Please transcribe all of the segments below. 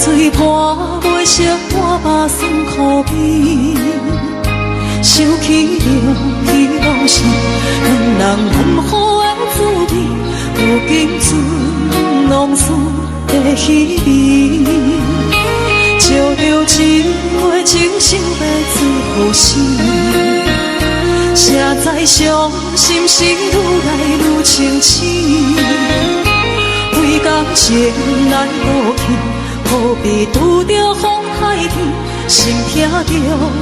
水破袂熟，我目酸苦味，想起着彼往事，两人温好的滋味，如今存拢输在稀微。招着一月情深白水好心，谁知伤心事愈来愈清醒。为感情来落去，何必拄着风海天？心痛着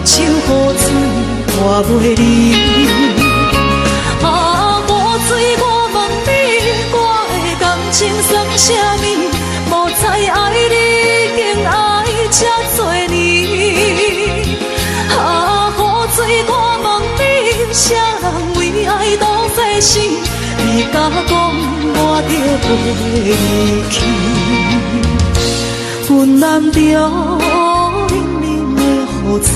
手雨水拖袂离。啊，雨水，我问你，我的感情算啥物？无知爱你，竟爱这多年。啊，雨水，我问你，啥人为爱都这死？你甲讲我着袂去，阮难着冷冷的雨水，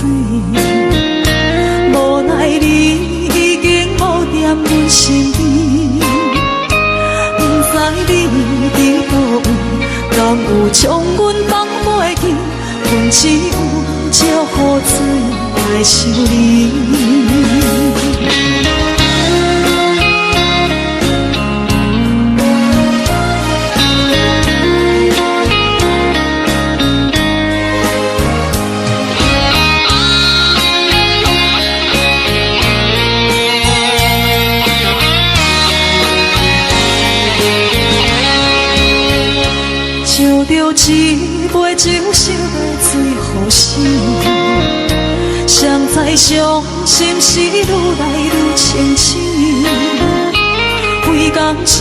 无奈你已经无踮阮身边，不知你伫倒位，敢有将阮放袂记？阮只有借雨水来想你。一杯情深的水予心，谁知伤心事愈来愈清醒。为感情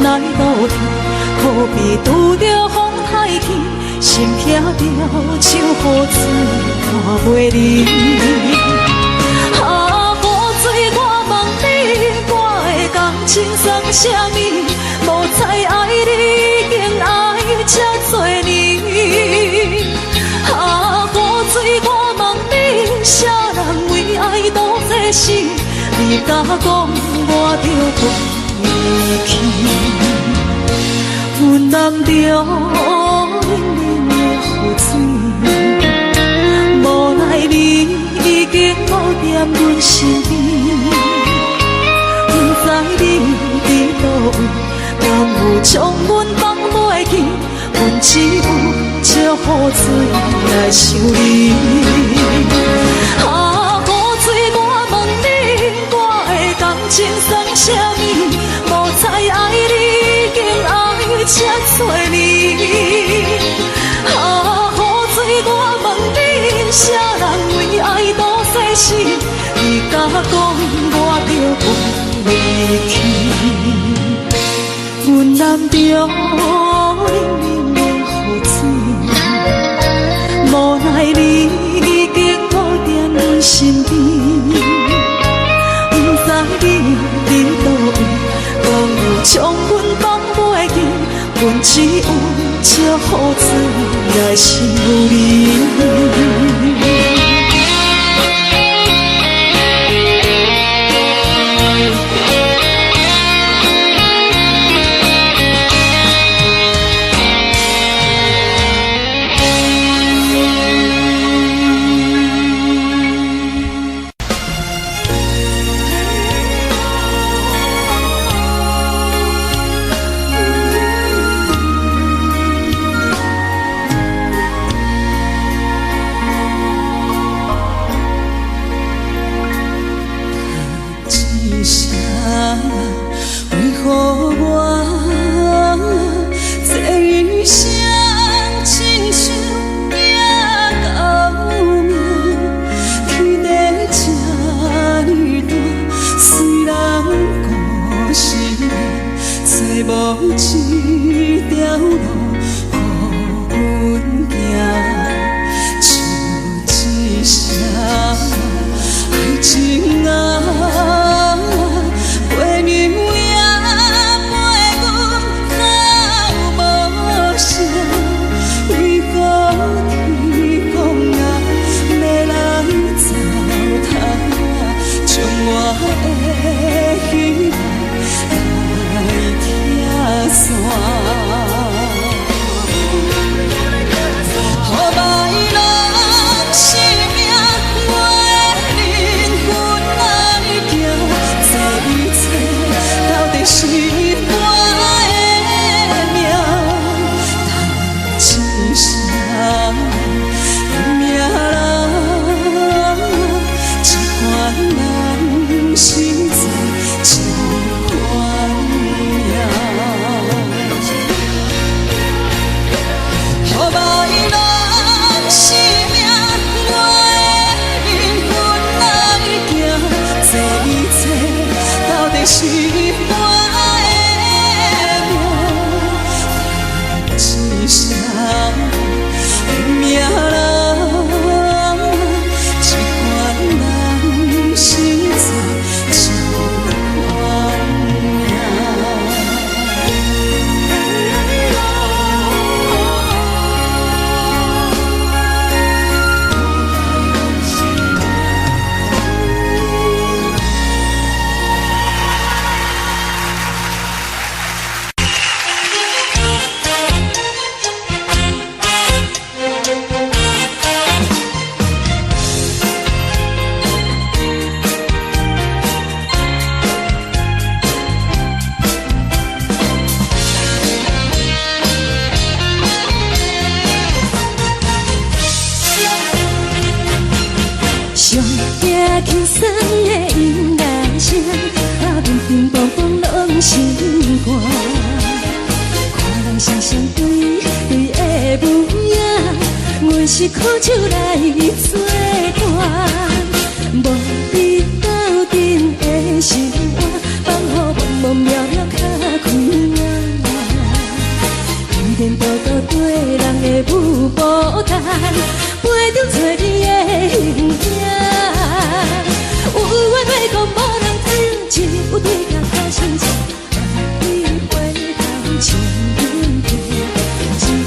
来落去，何必拄着风海天？心痛着手雨水拖袂离。啊，雨水，我问你，我的感情算啥物？无知爱你，竟爱这多年。啊，雨水，我问你，啥人为爱都这死？你甲讲我着袂去，阮难着冷冷的雨水，无奈你已经无踮阮身边，不知你伫倒位，敢有将阮放袂记？阮只有借雨水来想你。啊，雨水，我问你，我的感情算啥物？无知爱你，竟爱这多年。啊，雨水，我问你，啥人为爱都这死？你甲讲我着袂去，阮难着冷冷的雨水，无奈你已经无踮阮身边，不知你伫倒位，敢有将阮放袂记？阮只有借雨水来想你。轻松的音乐声，乒乒乓乓拢心肝。看人双双对对的模样，阮是苦酒来作伴。无伫斗阵的生活，放予茫茫渺渺较开朗。颠颠倒倒对人的舞步弹，陪着找你的形影。有话要讲无人听，只有对甲头先唱，你回头唱阮听。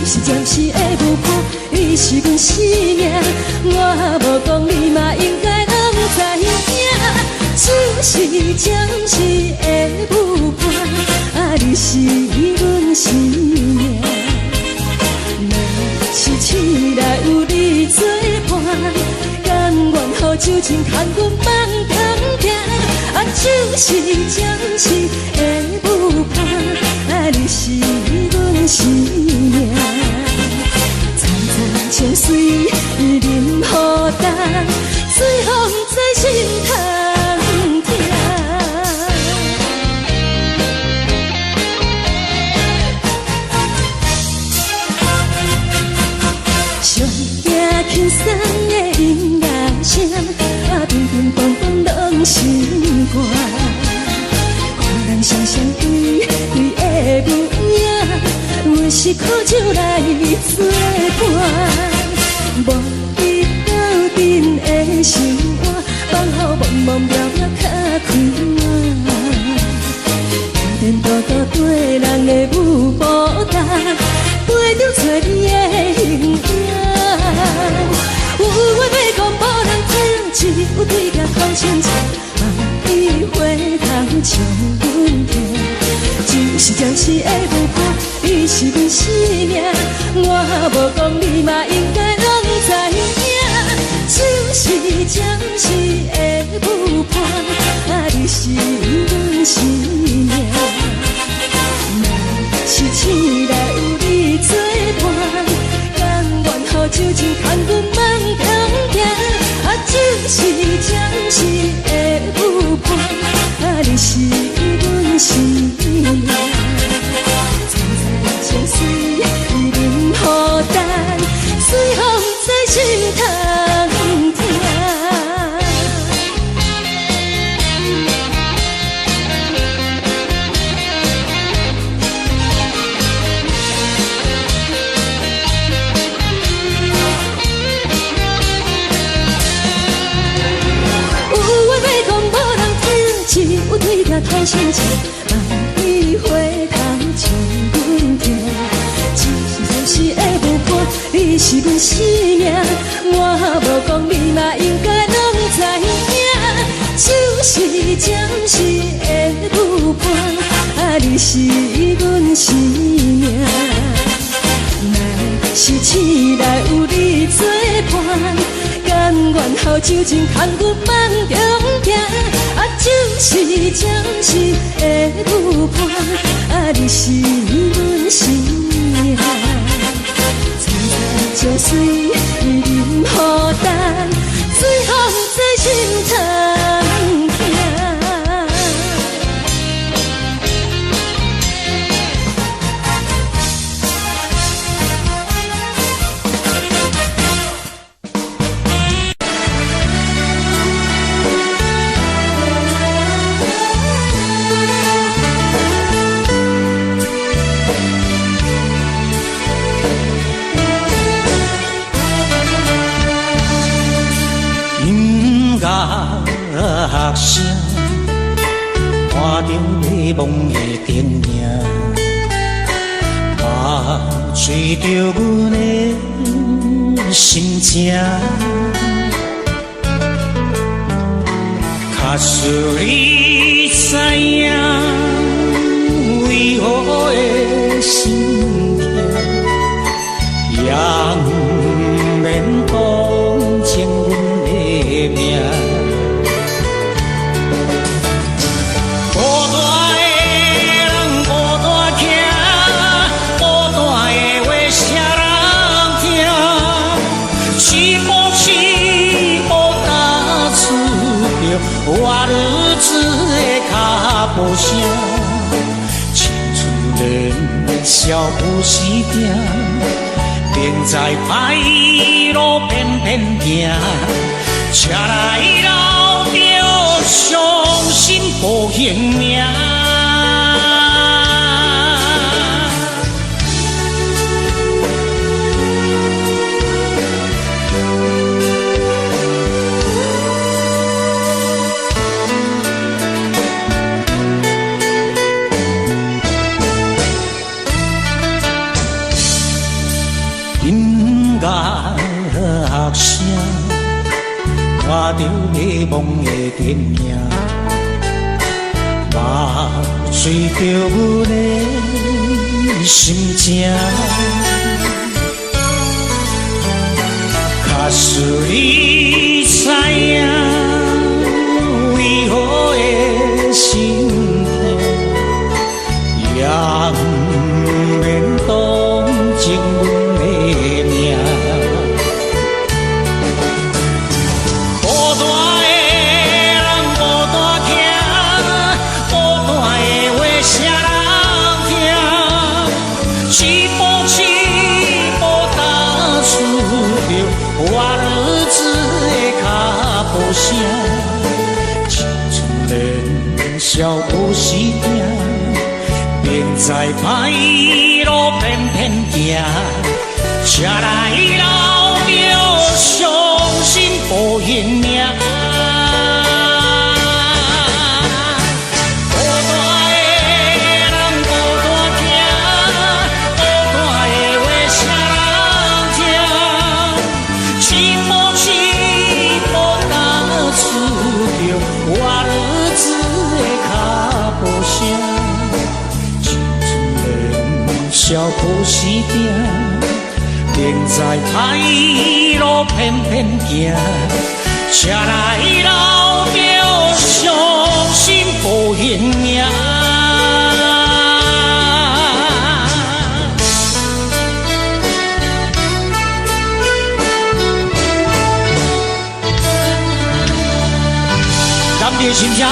一时暂时的舞伴，你是阮生命，我无讲你嘛应该拢知影。只是暂时的舞伴，你是阮生命。若是醒来有你作伴，甘愿予酒精牵阮放空行。就是暂时的舞伴，你是阮生命。层层情水任何等，随风在心头听。上听轻松的音乐声，乒乒乓乓拢心肝。看人双双对对的模样，阮是苦酒来作伴。无伫斗阵的生活，放予茫茫渺渺较开朗。颠颠倒倒对人的舞步弹，陪着找你的形影。有话要讲无人听，只有对甲头先唱，你回头唱阮听。就是暂时的舞伴，你是阮生命，我无讲你嘛应该拢知影。就是暂时的舞伴，你是阮生命。若是醒来有你作伴，甘愿予酒精牵阮放空行。就是暂时的舞伴，你是阮生命。层层情水任何等，随风在心头听。只有对甲头先唱，你回头唱阮听。只是暂时的舞伴，你是阮生命，我无讲你嘛应该拢知影。就是暂时的舞伴，你是阮生命。若是醒来有你作伴，甘愿予酒精牵阮放中行。就是暂时的舞伴，你是阮生命。层层情水任何等，随风在心头听。乐声看着迷茫的灯影，吹着阮的心情，假使你知影为何的心痛，也不免同情阮的命。声，青春年少不时定，定在歹路偏偏行，车来老着伤心无性命。音乐声，看着迷惘的电影，目睭着阮的心情。假使你知影，为何会心痛，也不免同情阮。青春年少不时定，定在歹路偏偏行，车来老着伤心无性命。少不时定，定在歹路偏偏行，车来老着伤心无性命。咱们的心声。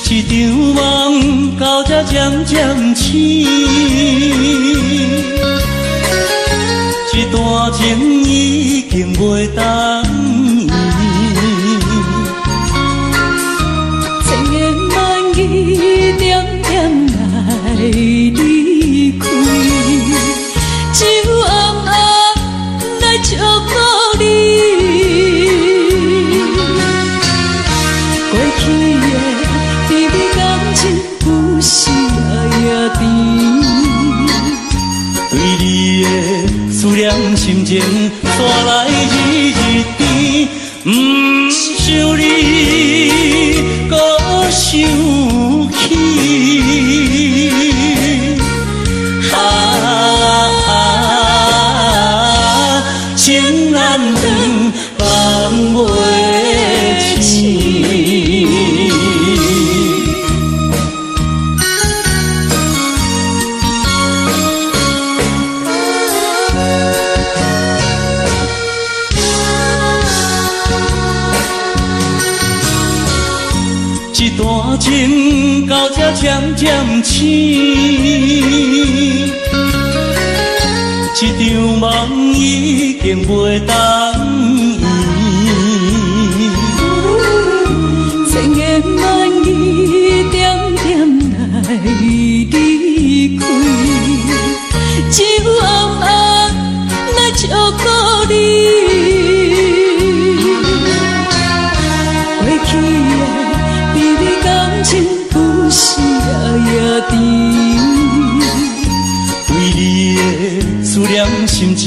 一场梦到这渐渐醒，一段情已经袂当依，千言万语点点来离开，只有暗暗来祝福你。过去的甜蜜感情有时也甜，对你的思念心情带来日日甜，不想你搁想起。情难断，放袂清。一段情到这渐渐醒，一场梦已经袂当依。千言万语点点来离开，只有暗暗来祝福你。过去的甜蜜感情有时也甜，为你的思念心情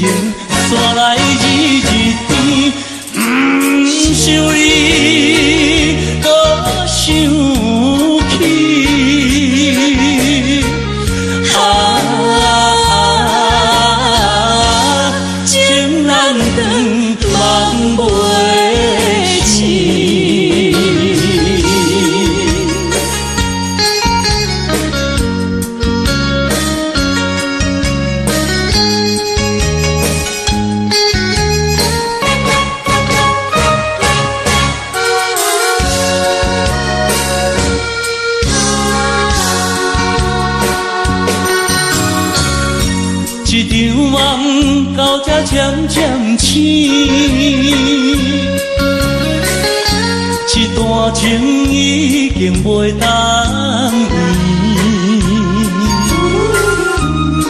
带来日日甜，不想你搁想起。渐渐醒，这段情已经袂当圆，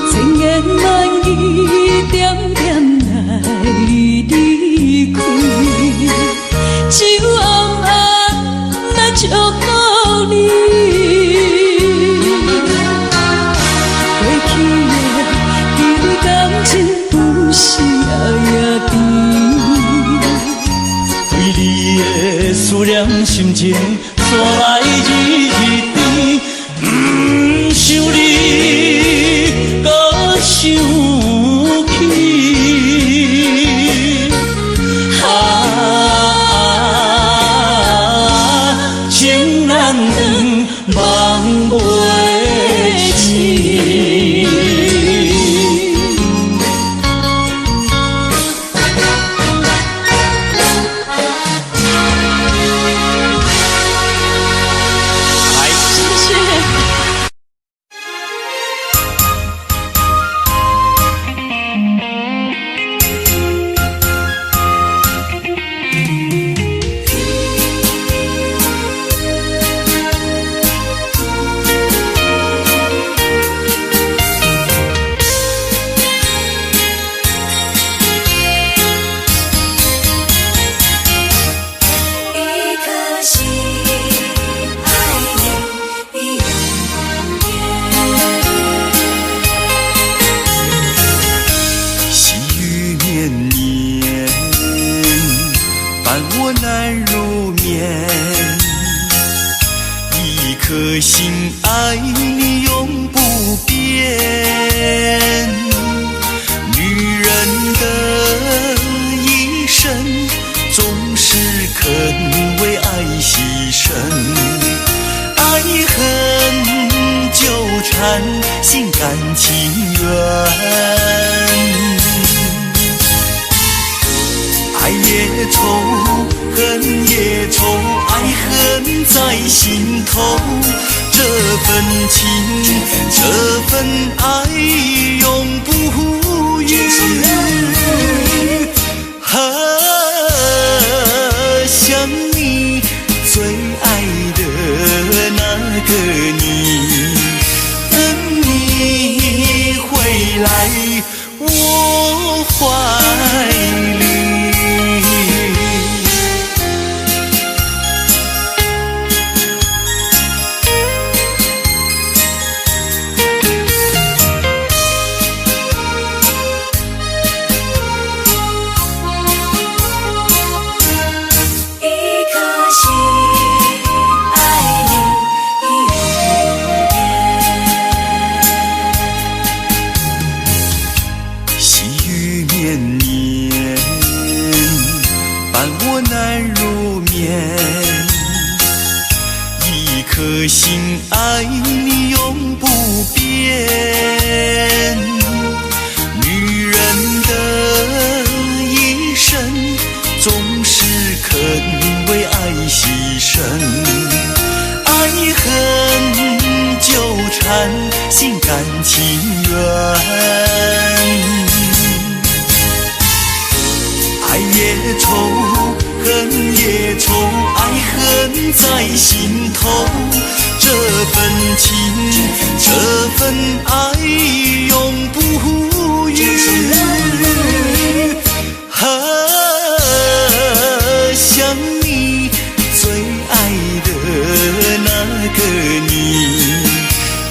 千言万语点点来离开，只有暗暗来祝福你。过去的甜蜜感情有时也甜，为你的思念心情带来日甜，不想你搁想起。情难断，梦袂醒。颗心爱你永不变，女人的一生总是肯为爱牺牲，爱恨纠缠，心甘情愿，爱也愁，恨也愁，爱恨在心头，这份情，这份爱永不渝。想你最爱的那个你，等你回来我怀里。颗心爱你永不变，女人的一生总是肯为爱牺牲，爱恨纠缠，心甘情愿，爱也愁，恨也愁，爱恨在心头，这份情，这份爱永不渝。想你最爱的那个你，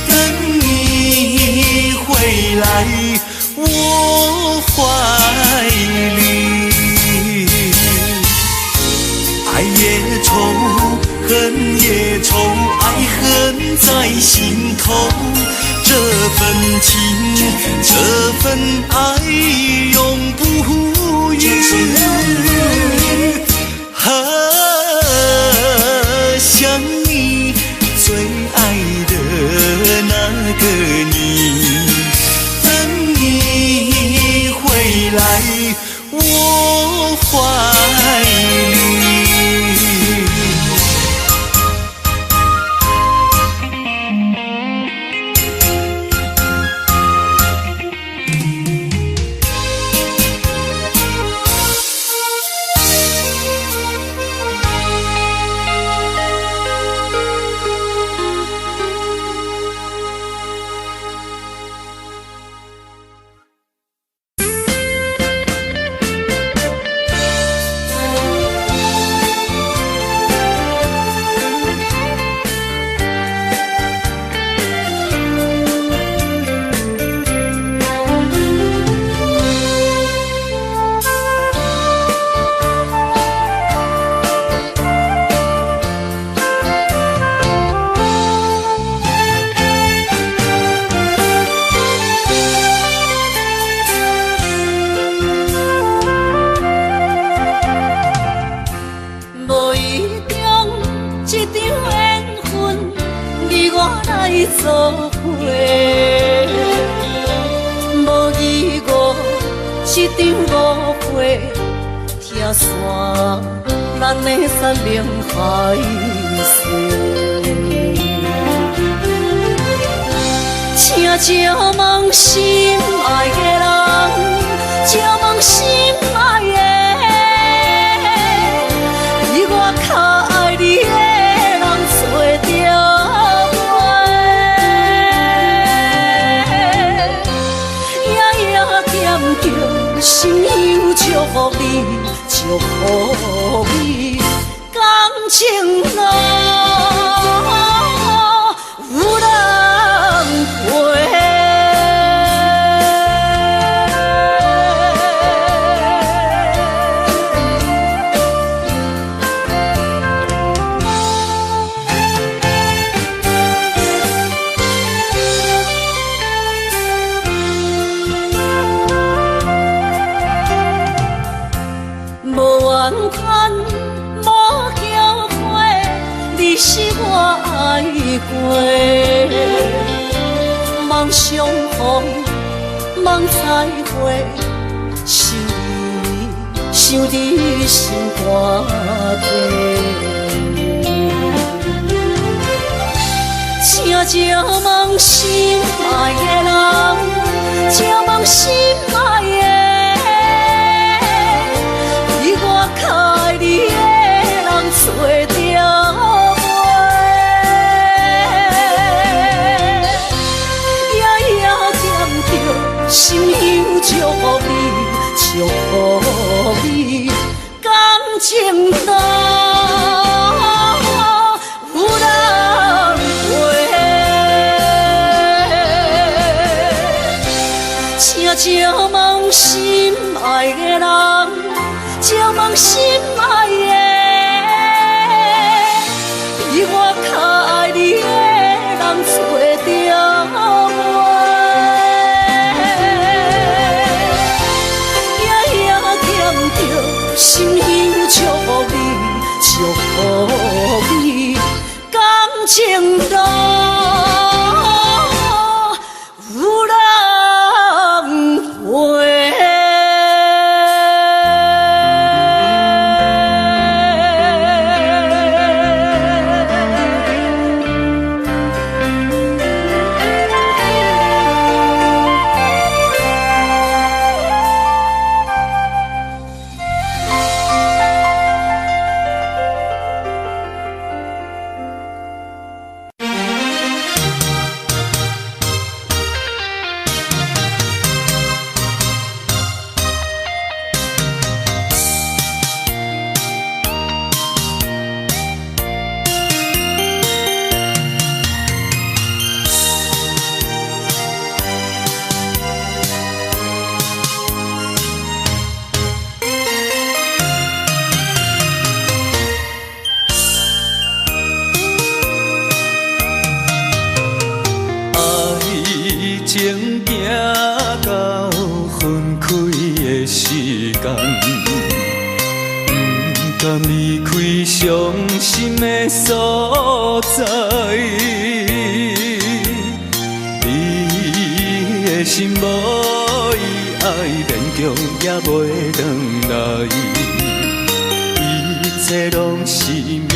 等你回来我怀里。爱也愁，恨也愁，爱恨在心头，这份情，这份爱永不渝。想你最爱的那个你，等你回来我怀里。来作伙。无义无一场误会，拆散咱的山盟海誓。请借问心爱的人，借问心爱的，比我较爱你的人找着我，夜夜惦着心忧祝福你，祝福你，感情路有人陪。梦相逢，梦再会，想你心肝底。请借问心爱的人，请问心爱的，比我较爱你的人找着。心忧祝福你，祝福你，感情路有人陪。请借问心爱的人，借问心爱的，比我较爱你的人找着我。心忧祝福你，祝福你，感情路有人陪。情行到分开的时间，不甘离开伤心的所在。你的心无伊爱勉强也袂回来，一切拢是命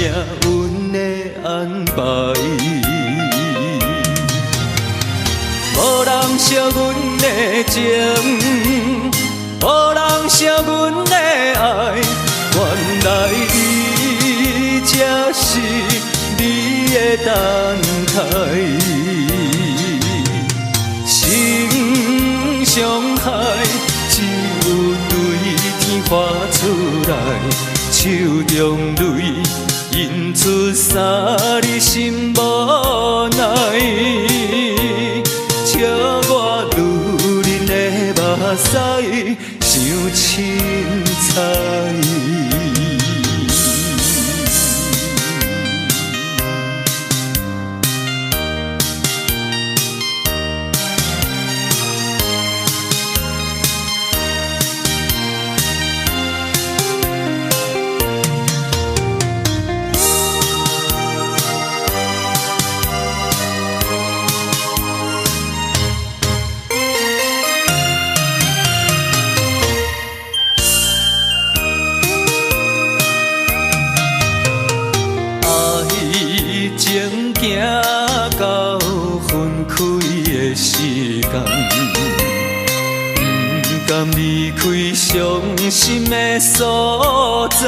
运的安排。无人惜阮的情，无人惜阮的爱，原来伊才是你的等待。心伤害，只有对天发出来，手中泪印出三字心无奈。笑我女人的目屎伤凊彩。行到分开的时间，不甘离开伤心的所在。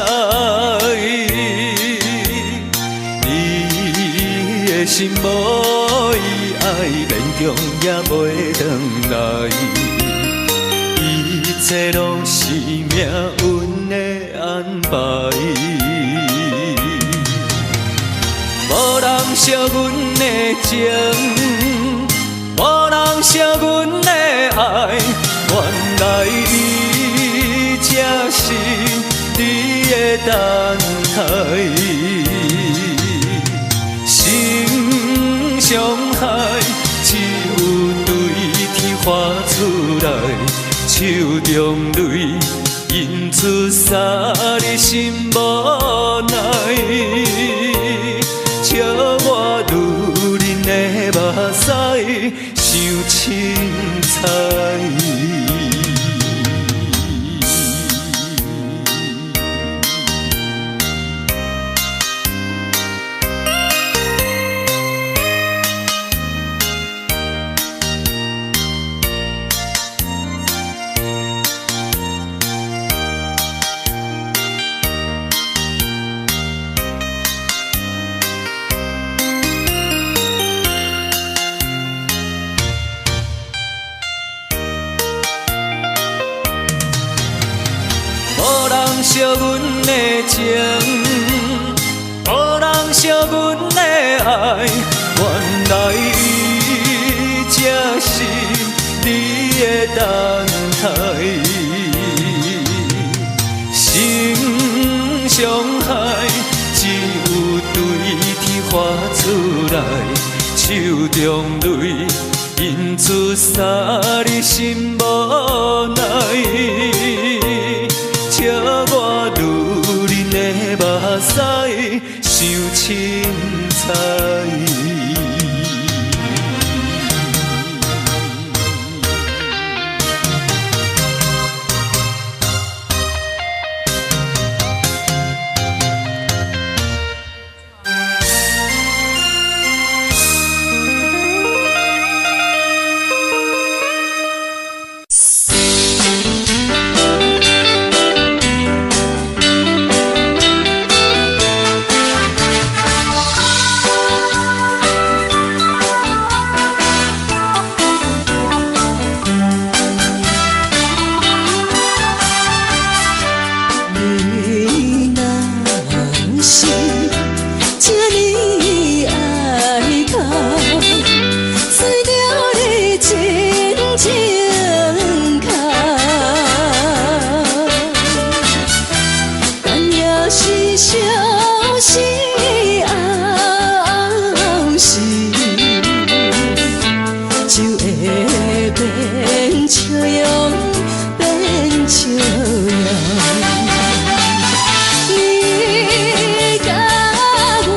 你的心无伊爱，勉强也袂回来。一切拢是命运的安排。无人惜阮的情，无人惜阮的爱，原来你才是你的等待。心伤害只有对天发出来，手中泪印出洒你心无奈。笑我女人的目屎伤凊彩。惜阮的情，无人惜阮的爱，原来伊才是你的等待。心伤害只有对天发出来，手中泪印出洒你心无奈。笑我女人的目屎伤凊彩。你甲我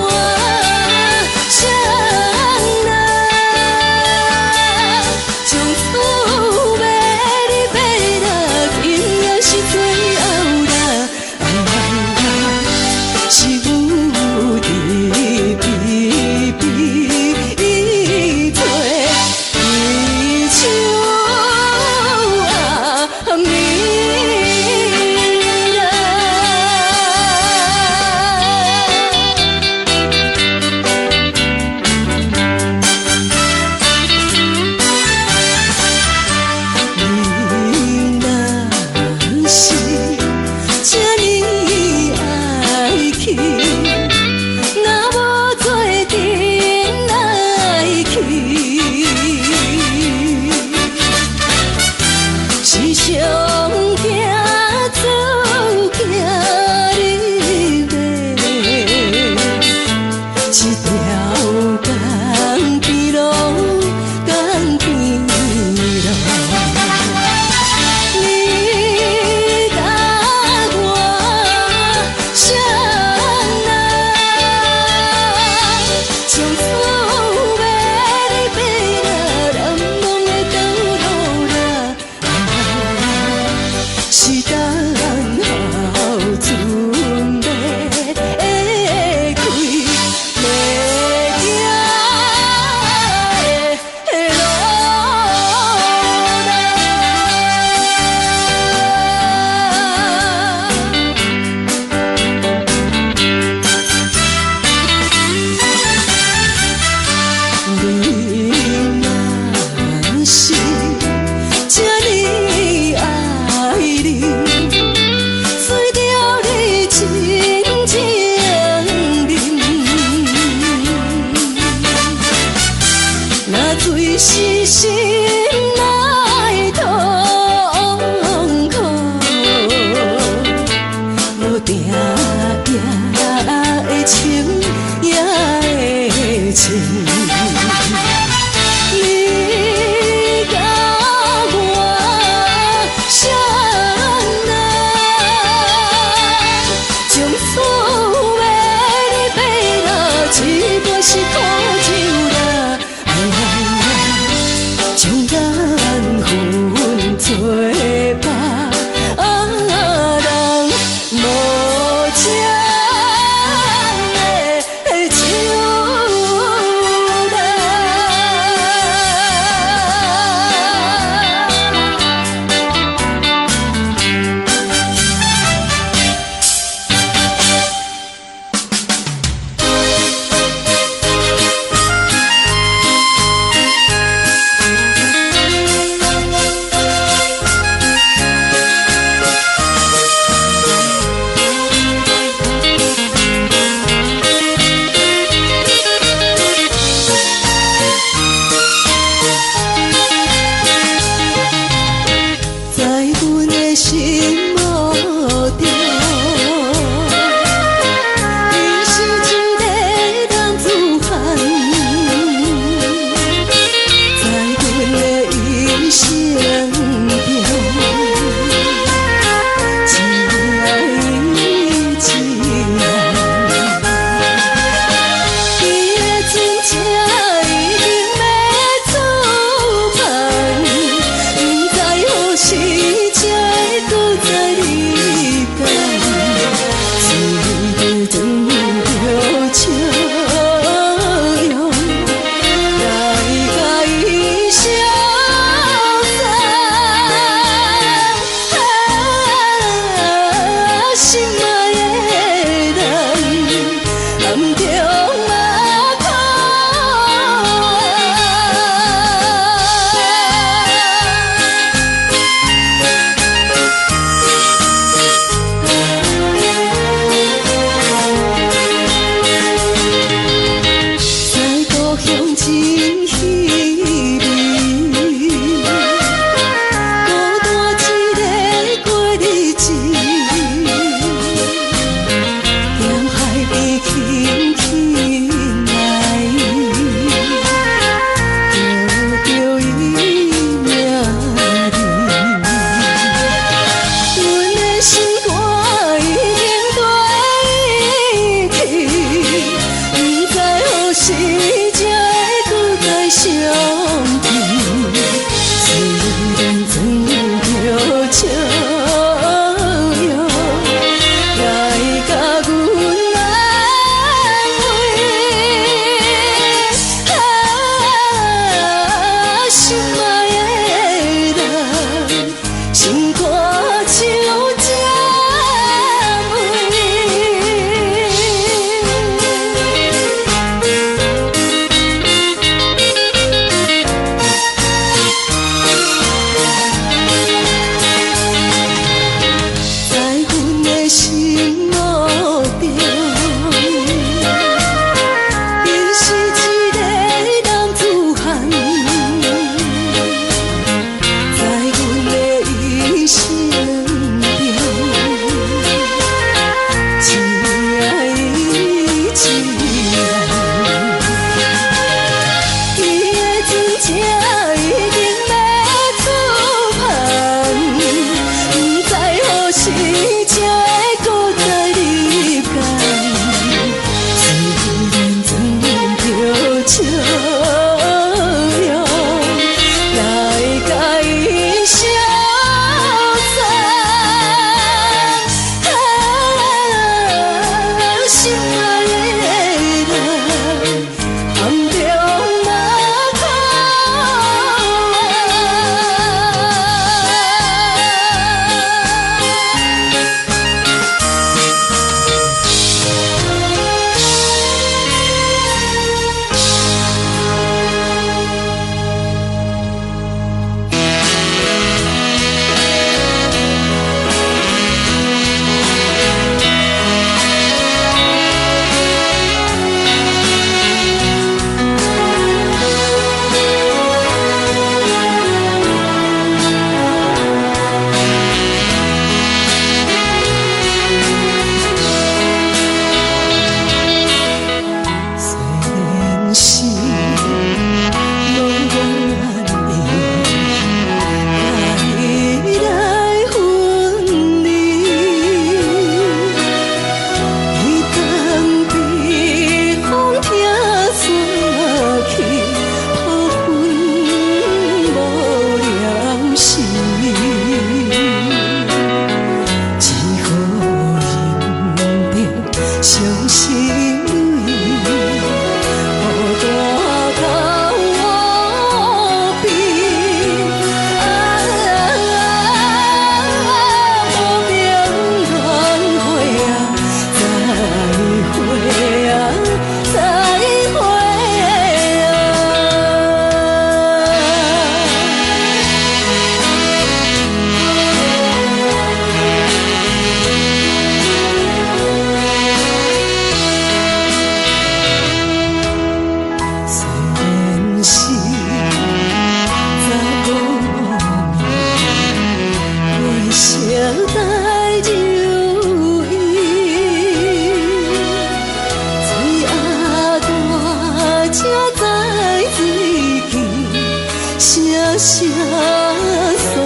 声诉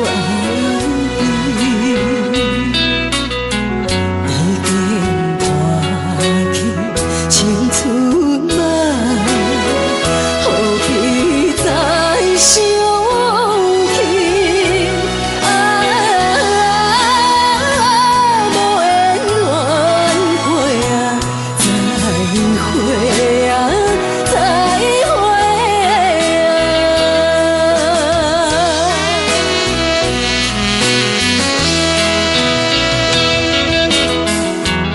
爱伊，已经破去青春梦，何必再想起？无缘轮回啊，再会啊，再会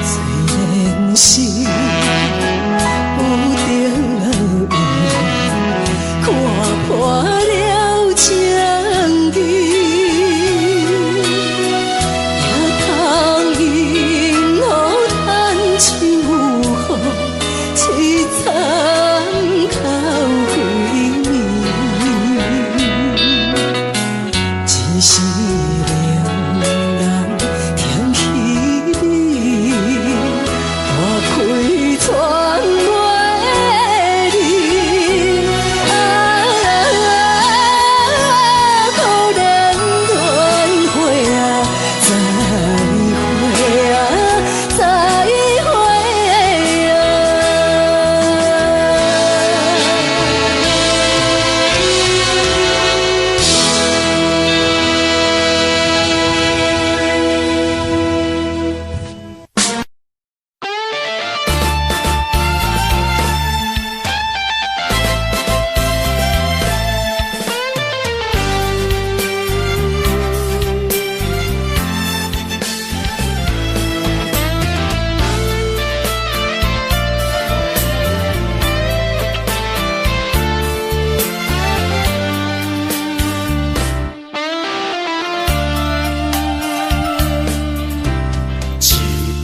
虽然是不定落雨，看破了情义，也通因予叹秋雨，凄惨哭归暝，一时两人添喜味，花开传袂离，可怜轮回啊，再会啊，再会啊。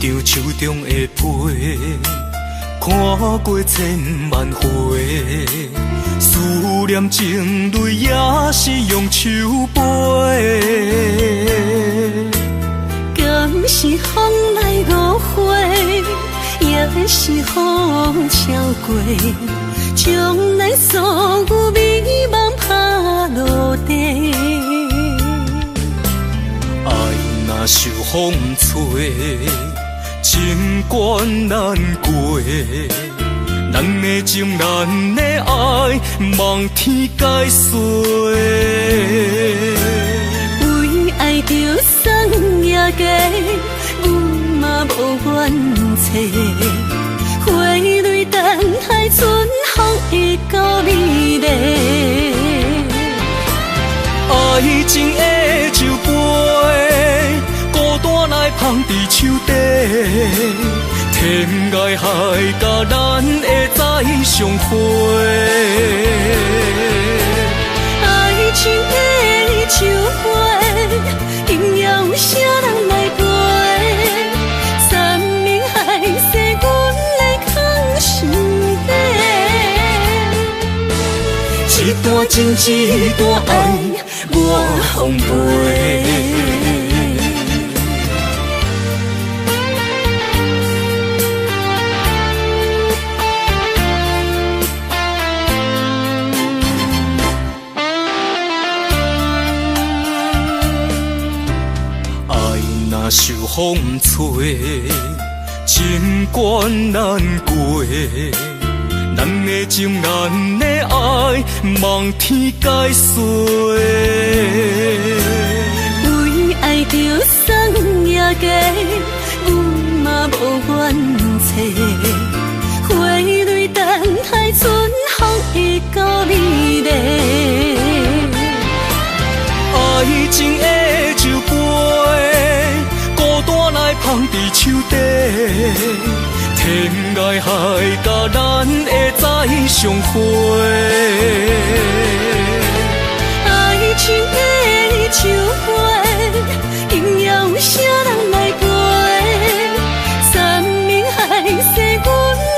一张手中的杯，看过千万回，思念情泪也是用手杯。敢是风来误会，也是风超过，将咱所有美梦拍落地。爱若受风吹，情关难过，咱的情，咱的爱，望天解说。为爱着送也嫁，阮嘛无怨切。花蕊等待春风会到美丽。爱情的酒杯，孤单来放伫手底，天涯海角，咱会再相会。爱情的酒杯，应要有啥人来陪？山盟海誓，阮来藏心底。一段情，一段爱，我奉陪。若受风吹，情关难过，咱的情，咱的爱，望天解说。为爱着送也嫁，阮嘛无怨切。花蕊等待春风会到美丽。爱情的酒杯，孤单来放伫手底，天涯海角，咱会再相会。爱情的酒杯，应要有啥人来陪？山盟海誓，阮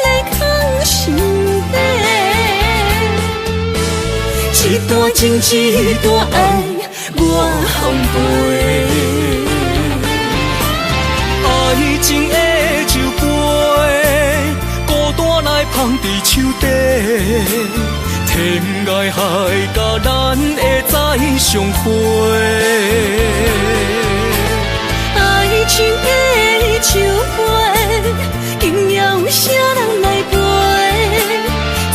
来藏心底。一段情，一段爱，我奉陪。爱情的酒杯，孤单来放伫手底，天天涯海角，咱会再相会。爱情的酒杯，今夜有啥人来陪？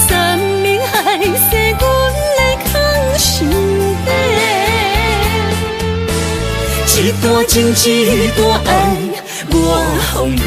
山盟海誓，阮会藏心底。一段情，一段爱，我奉陪。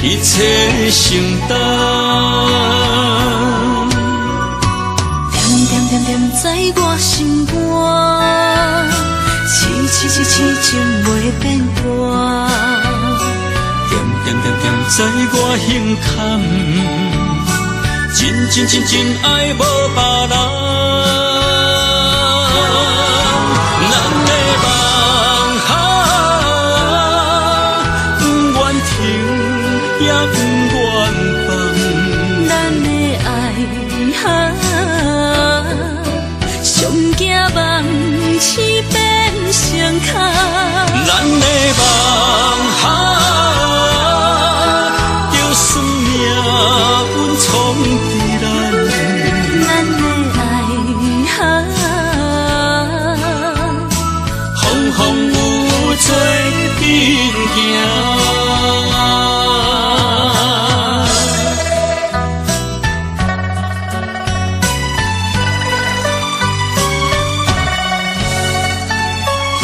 一切承担，点点点点在我心肝，痴情袂变卦。点点点点在我胸坎，真爱无别人。咱的梦不愿停，也不愿放。咱的爱上惊梦痴变成空。咱的梦就算命运闯伫咱，咱的爱风雨做阵行。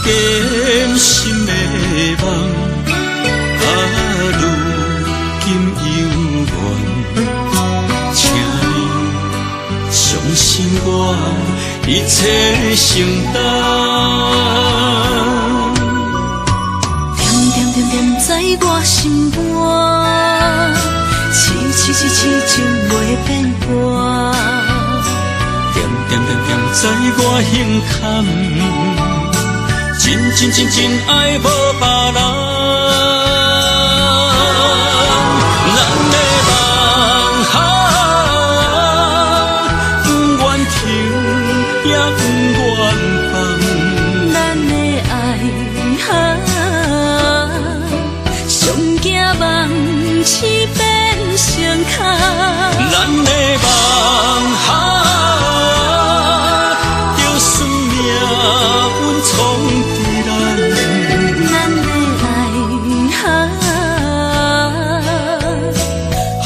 坚心的梦，如今犹原，请你相信我，一切承担。点点点点在我心肝，痴情袂变卦。点点点点在我胸坎，真爱无别人。咱的梦不愿停，也不愿放。咱的爱上惊梦痴变成空。咱的梦就算命运闯伫咱，咱的爱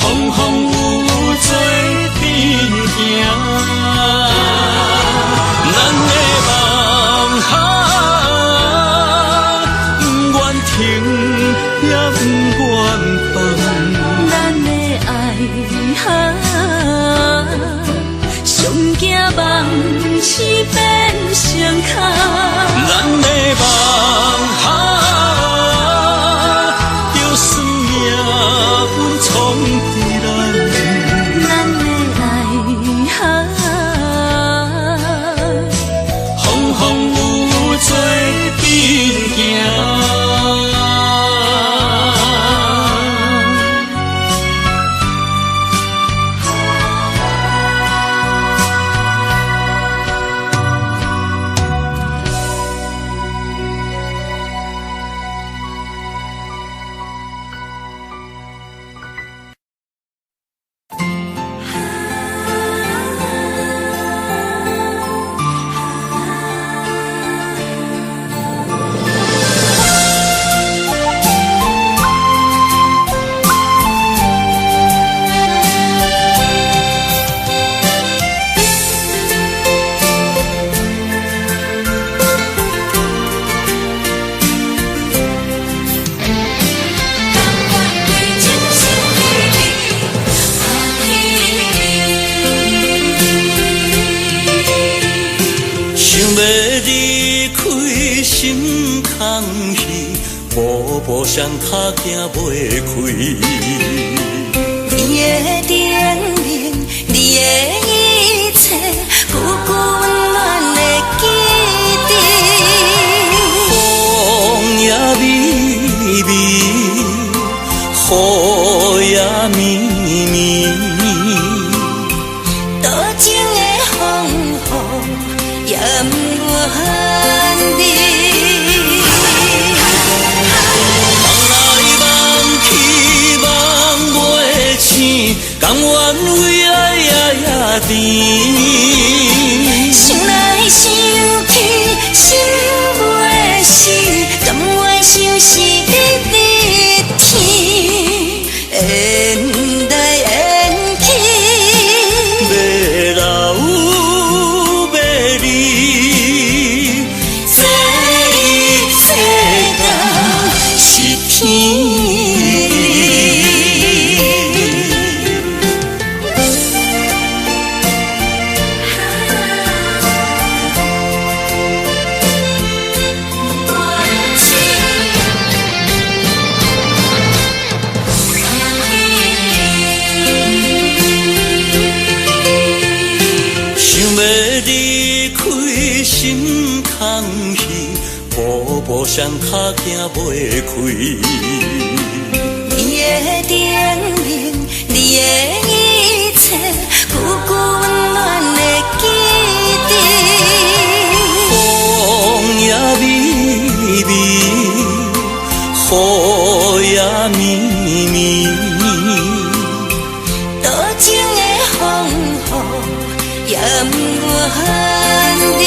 风雨做阵行。咱的梦不愿停，也不愿放。咱的爱上惊梦痴变成空。咱的梦就算命运闯伫咱，咱的爱双脚行袂开。你的顶面，你的一切，久久温暖的记忆。风也微微，雨也绵绵，多情的风雨也不愿离。甘愿为爱夜夜甜，心内想起，心袂死，甘愿相思日日天，缘来缘去，要老要离，这一世人是天。步双脚行袂开，你的顶面，你的一切，久久温暖的记忆。风也微微，雨也绵绵，多情的风雨也不愿离。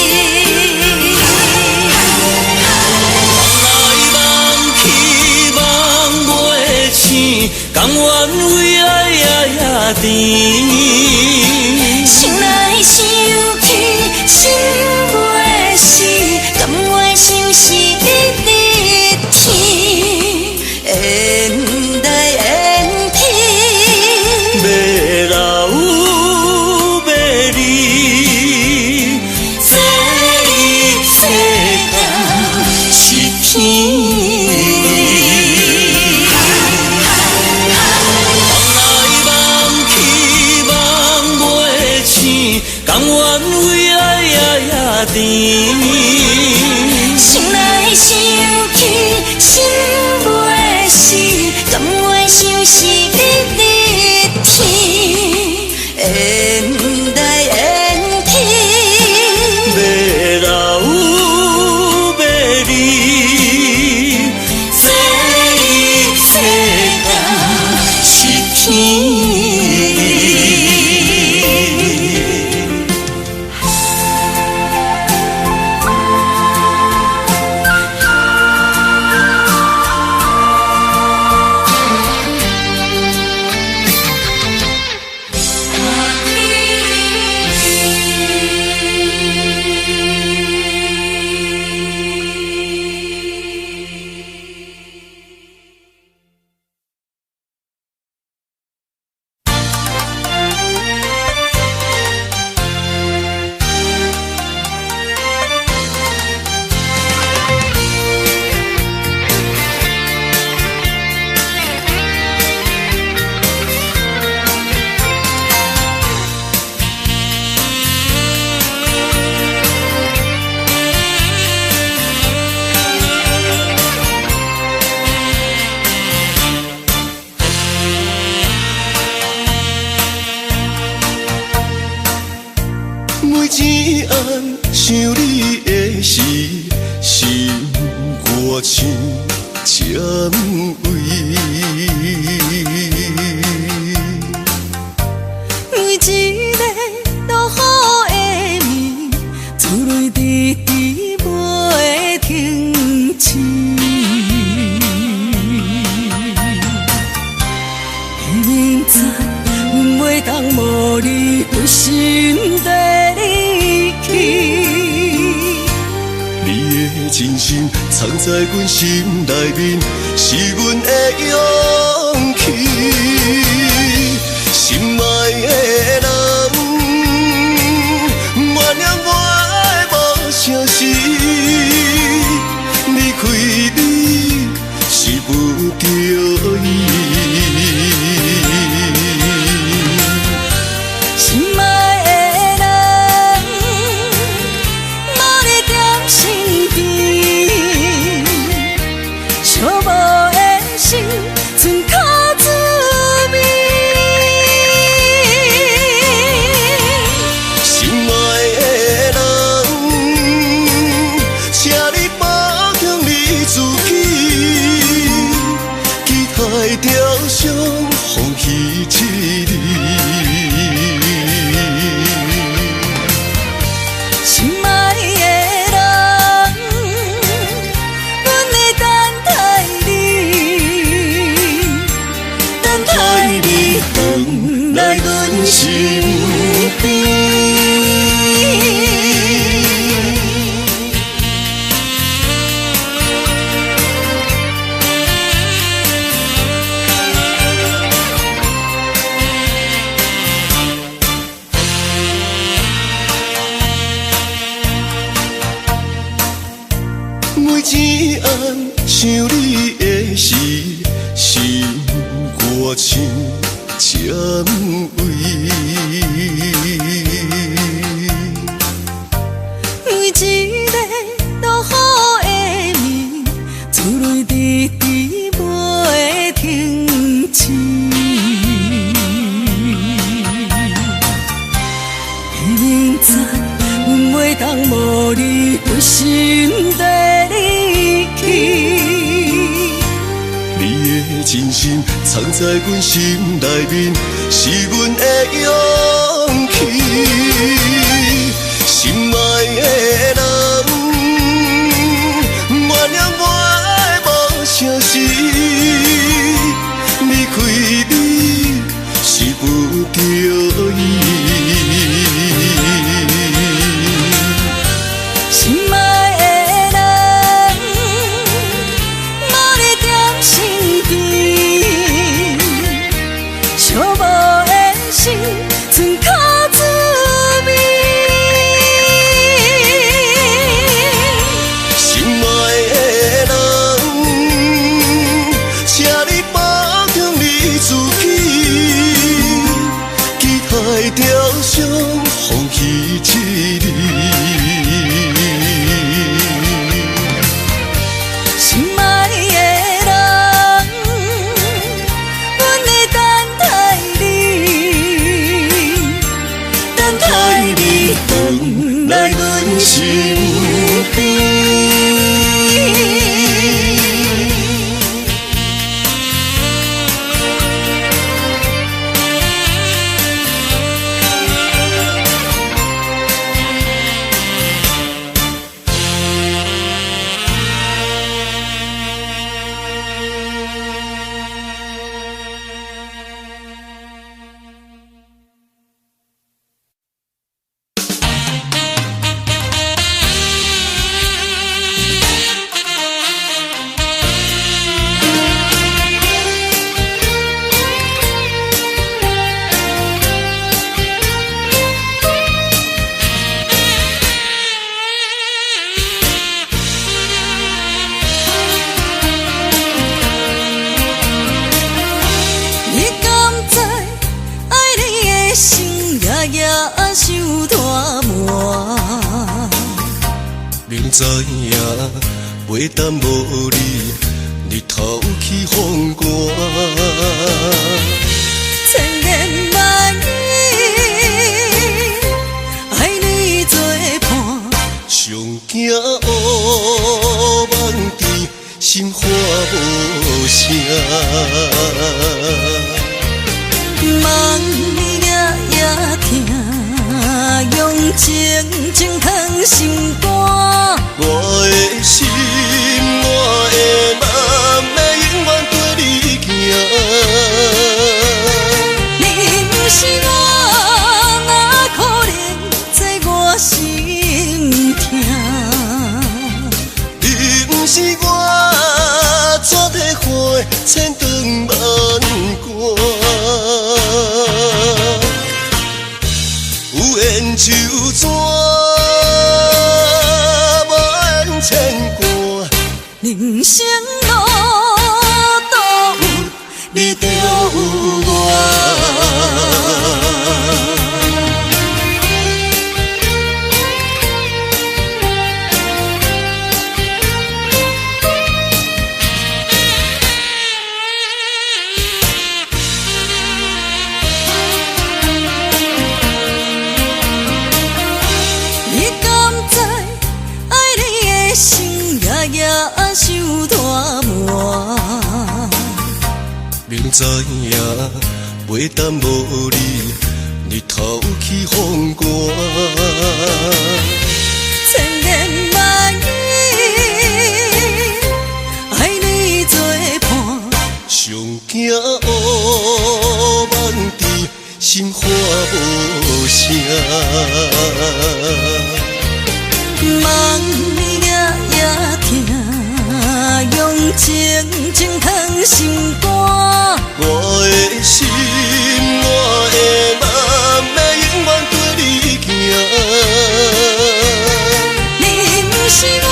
甘愿为爱夜夜甜，心内想起，心袂死，甘愿相思日日天，缘来缘去，要老要离，这一世人是天。甘愿为爱夜夜甜，心内想起，心袂死，甘愿相思日日天，缘来缘去，要老要离，这一世人是天。想你的时，心我像占位。每一个落雨的暝，珠泪滴滴袂停止。明知阮袂当无你，有心地离去。你的真心藏在阮心内面，是阮的勇气。心爱的人，原谅我的无诚实。离开你是不条伤，风雨刺你。心爱的人，阮会等待你，等待你回来阮身边。每一暗想你的时，心歌唱渐微。每一个落雨的暝，珠泪滴滴袂停止。明知阮袂当无你回心地离去。你的真心藏在阮心内面，是阮的勇气。心爱的人，原谅我的无诚实。离开你是不着意。心爱的人，无你踮身边，寂寞的心剩靠滋味。心爱的人，请你保重你自己，期待条伤，风雨刺你。心爱的人，阮会等待你，等待你回来阮身边。明知影袂当无你，日头起风寒。千言万语，爱你作伴，上惊乌梦甜，心花无声。梦夜夜听，用情情藏心肝。我的心，我的梦，要永远跟你行。你不是我，哪可能在我心痛？你不是我，怎地花千丈万关？有缘就怎？牵挂，人生路倒有你就有我。你敢知爱你的心夜夜受大磨？知影，袂当无你，日头起风寒。千言万语，爱你作伴。上惊黑梦甜，心花无声。梦夜夜听，用情情藏心肝。我的心，我的梦，要永远跟你行。你不是我，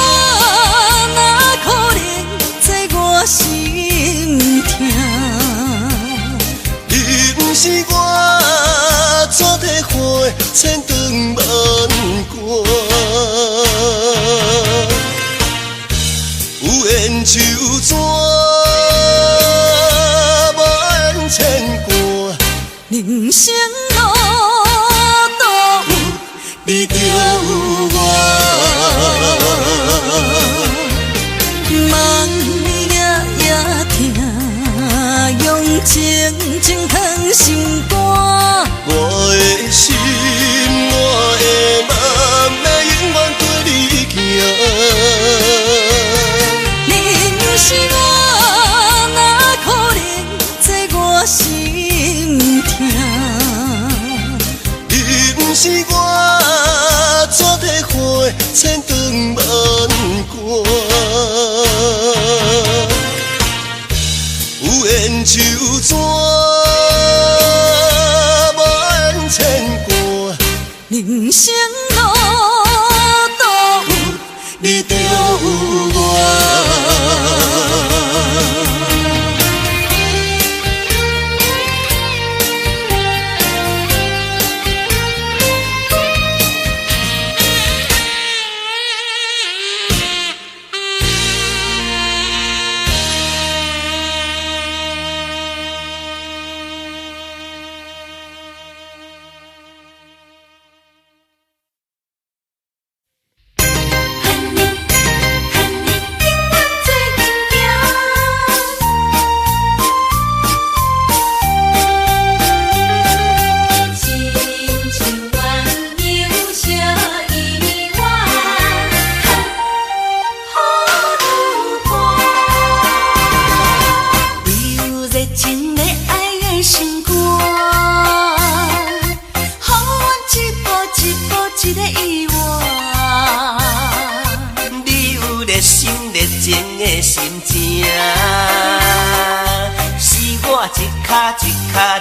哪可能在我心痛？你不是我，怎地花千长万关？有缘就怎，无缘牵挂。人生路途有你就有我。梦夜夜听，用情情藏心肝。我的心，我的梦，要永远跟你行。你不是我，哪可能在我心痛？你不是我，怎地花千长万关？有缘就怎，无缘牵挂。人生路途有你就有我。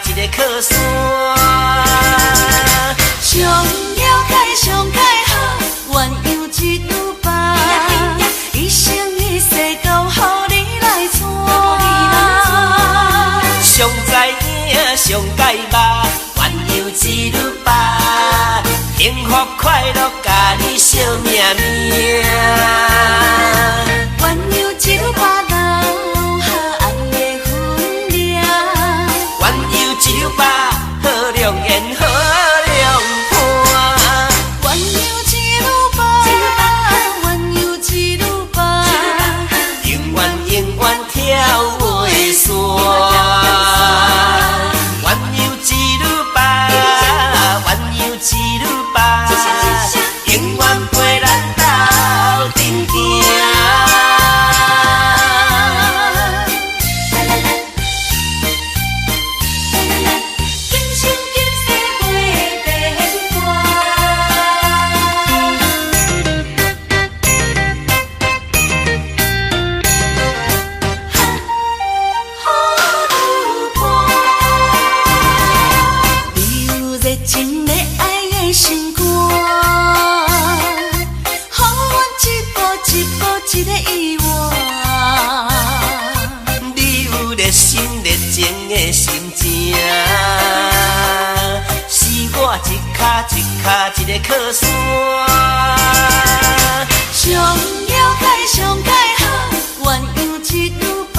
一个靠山，上了解上解好，鸳鸯一拄白，一生一世都予你来娶。上知影上解捌，鸳鸯一缕白，幸福快乐甲你惜命命。鸳鸯一缕白留下爱的分量，鸳鸯一缕白，好良缘好良伴。鸳鸯一缕白，鸳鸯一缕白，永远永远跳袂散。鸳鸯一缕白，鸳鸯一缕白，永远陪咱斗阵行。真的爱的心肝，予阮一步一步一个意外。你有热心热情的心情，是我一脚一脚一个靠山。上了解上解好，鸳鸯一拄白，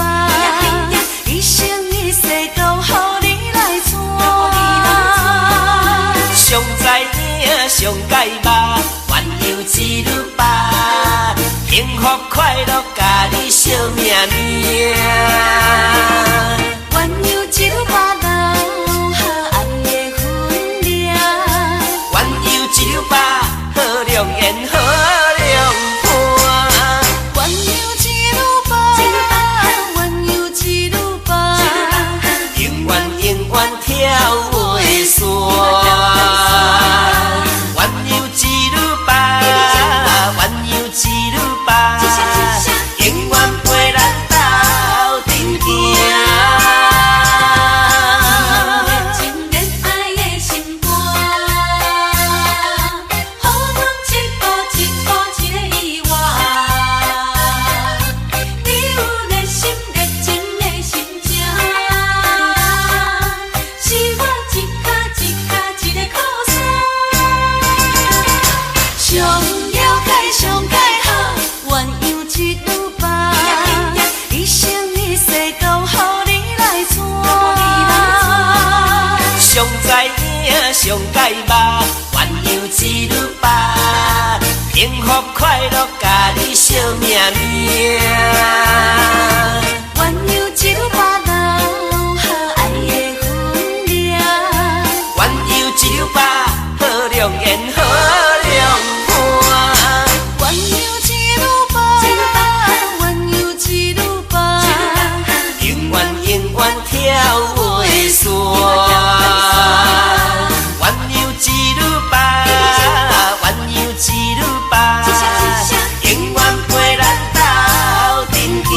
一生一世都予你来娶。上知影上解捌，鸳鸯一缕白，幸福快乐甲你惜命命。鸳鸯上解肉，鸳鸯一缕白，幸福快乐甲你惜命命。鸳鸯一缕白留下爱的分量，鸳鸯一缕白，好良缘好良伴。鸳鸯一缕白，鸳鸯一缕白，永远永远跳袂散。鸳鸯一缕白，鸳鸯一缕白，永远陪咱斗阵行。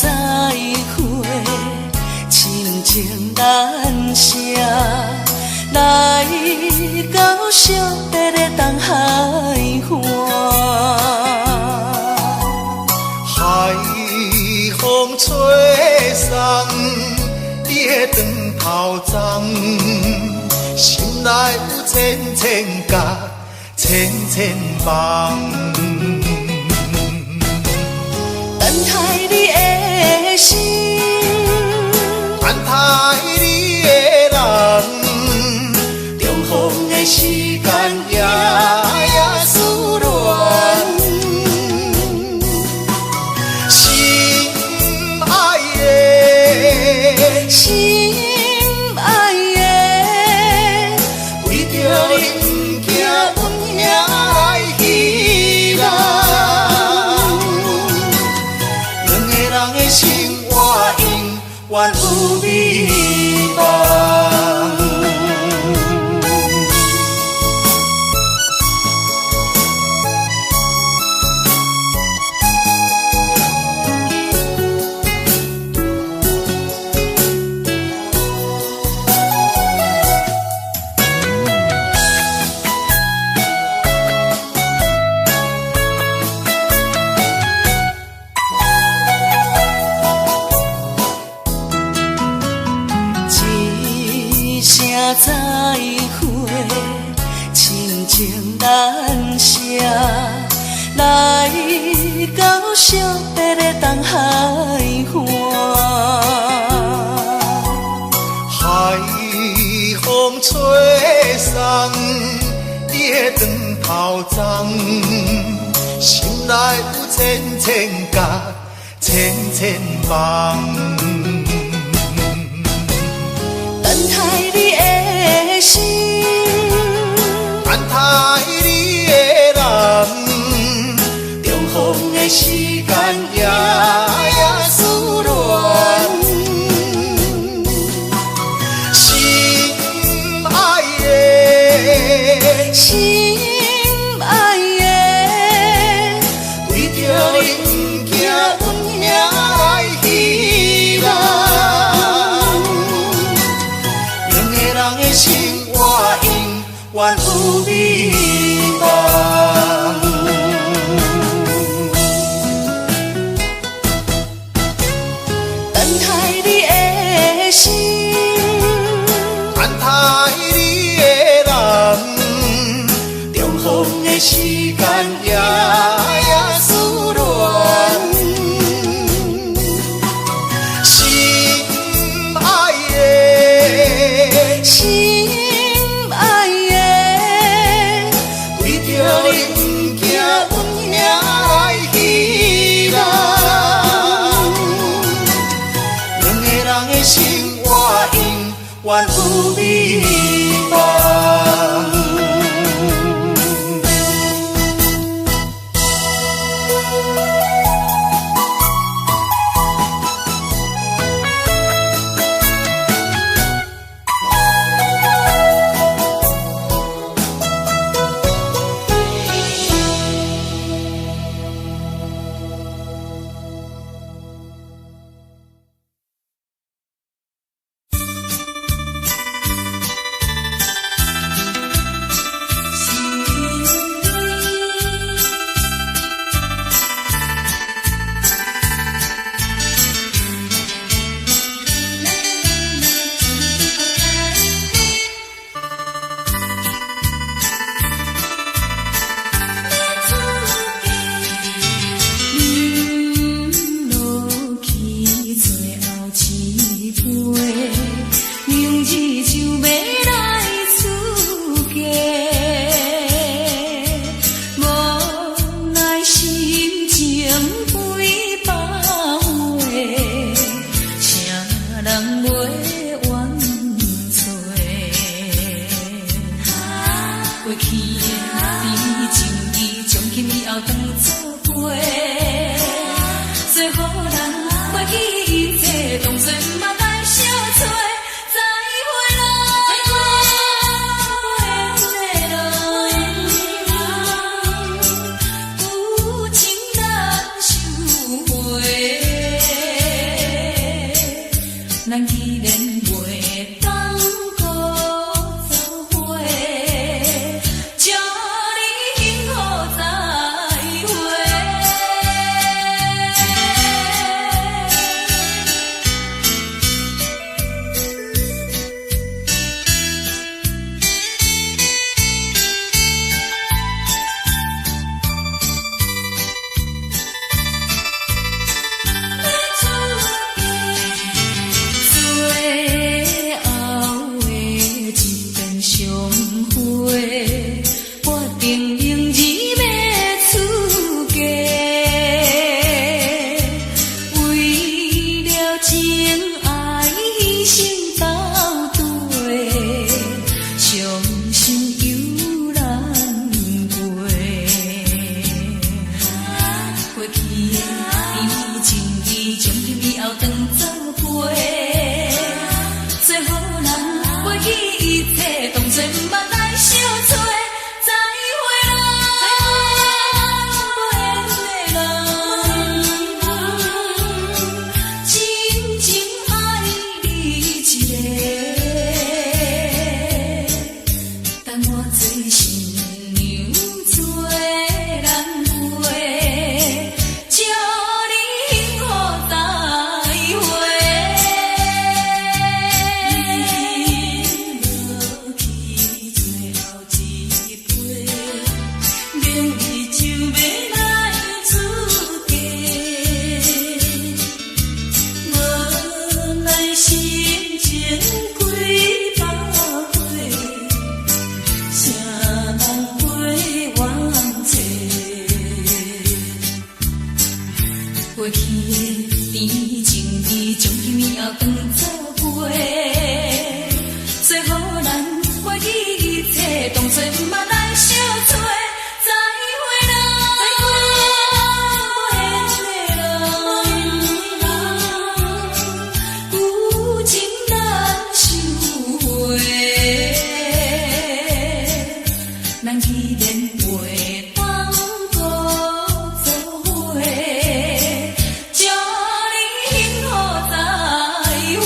再会，亲情难舍，来到惜别的东海岸。海风吹送你的长头鬃，心内有千千甲，千千梦。等待你的心，等待你的人，重逢的时间夜夜思恋。心爱的，心爱的，为着你不惊阮兄来戏人。人的心活永远有美梦。再会，亲情难舍，来到惜别的东海岸。海风吹送你的长头鬃，心内有千千甲，千千梦。等待你的心，等待你的人，重逢的时间夜夜思恋。心爱的，心爱的，为着你不惊阮兄来戏人。人的心活永远有美梦。等待你的心，等待你的人，重逢的时间夜夜思恋。心爱的，心爱的，为着你不惊阮兄来戏人。人的心活永远有美梦。过去的甜情意，从今以后当作陪。最好咱过去一切，当作毋捌来相找。再会啦，有情难收回。咱既然袂当搁做伙，祝你幸福再会。最后的一遍相会，我定仍然要出家。为了情爱牺牲到底，伤心犹难过。过去的甜情意，从今以后当作陪。最好咱过去一切，当作毋捌来相找。再会啦，真情爱你一个，等我做新娘做人陪，祝你幸福再会。落去最后一杯，明日就要来出家。无奈心情几百回，谁人陪冤妻？过去的甜情意，从今以后当作陪。最好咱过去一切，当作毋捌来相找。再会啦，有情难收回。咱既然袂当搁做伙，祝你幸福再会。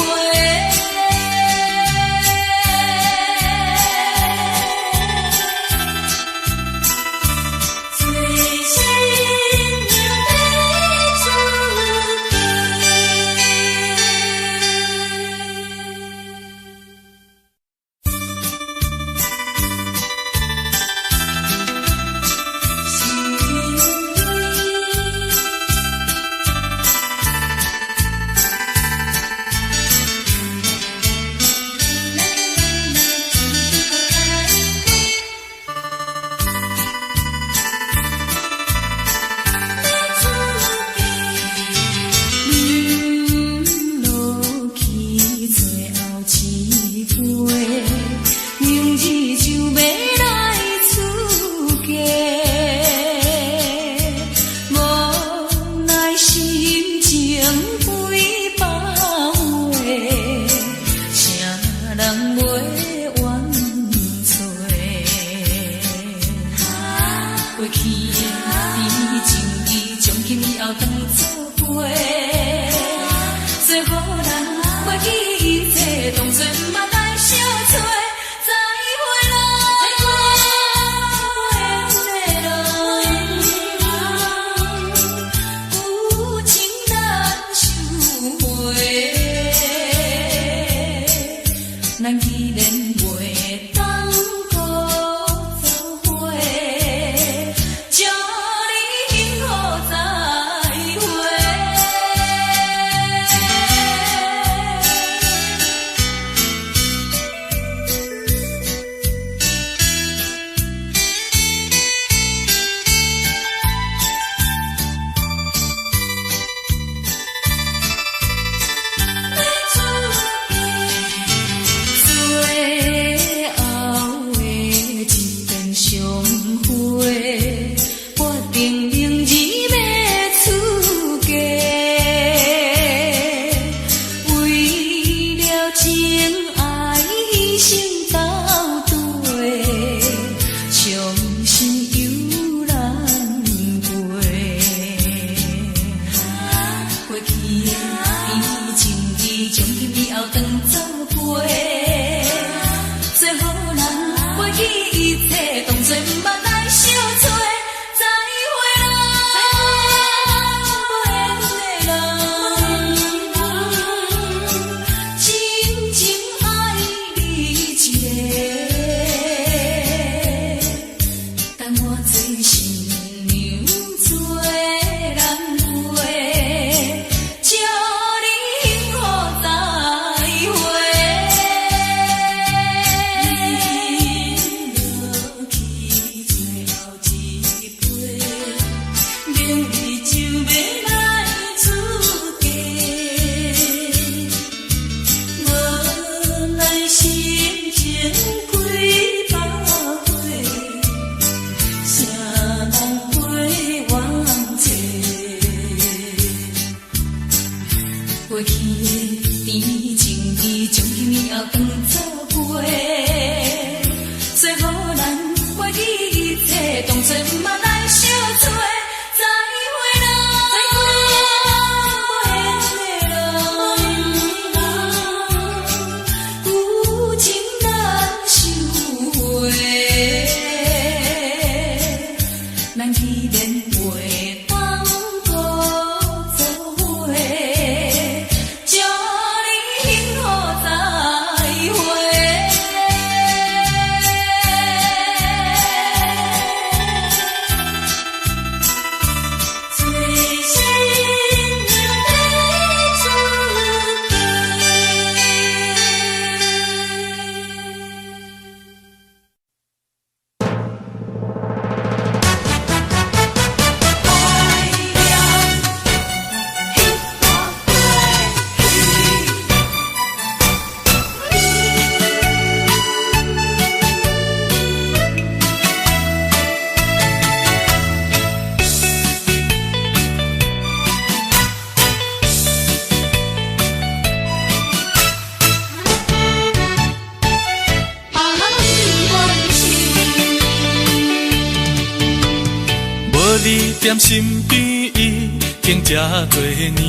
无你踮身边，已经这多年。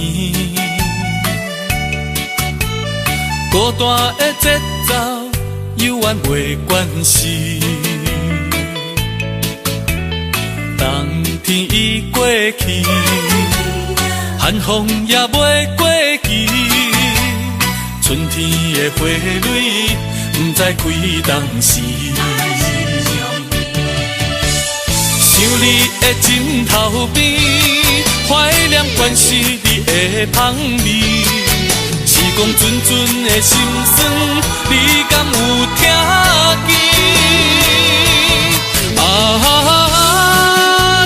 孤单的节奏，犹原袂惯势。冬天已过去，寒风也袂过期。春天的花蕊，不知开当时。想你的枕头边，怀念关是你的香味。时光阵阵的心酸，你敢有听见？啊，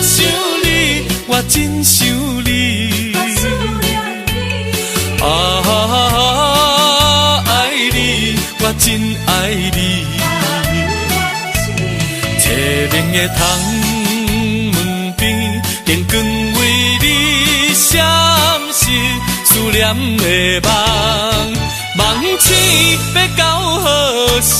想你，我真想你。啊，爱你，我真爱你。凄凉的窗门边，电光为你闪烁，思念的梦，梦醒要到何时？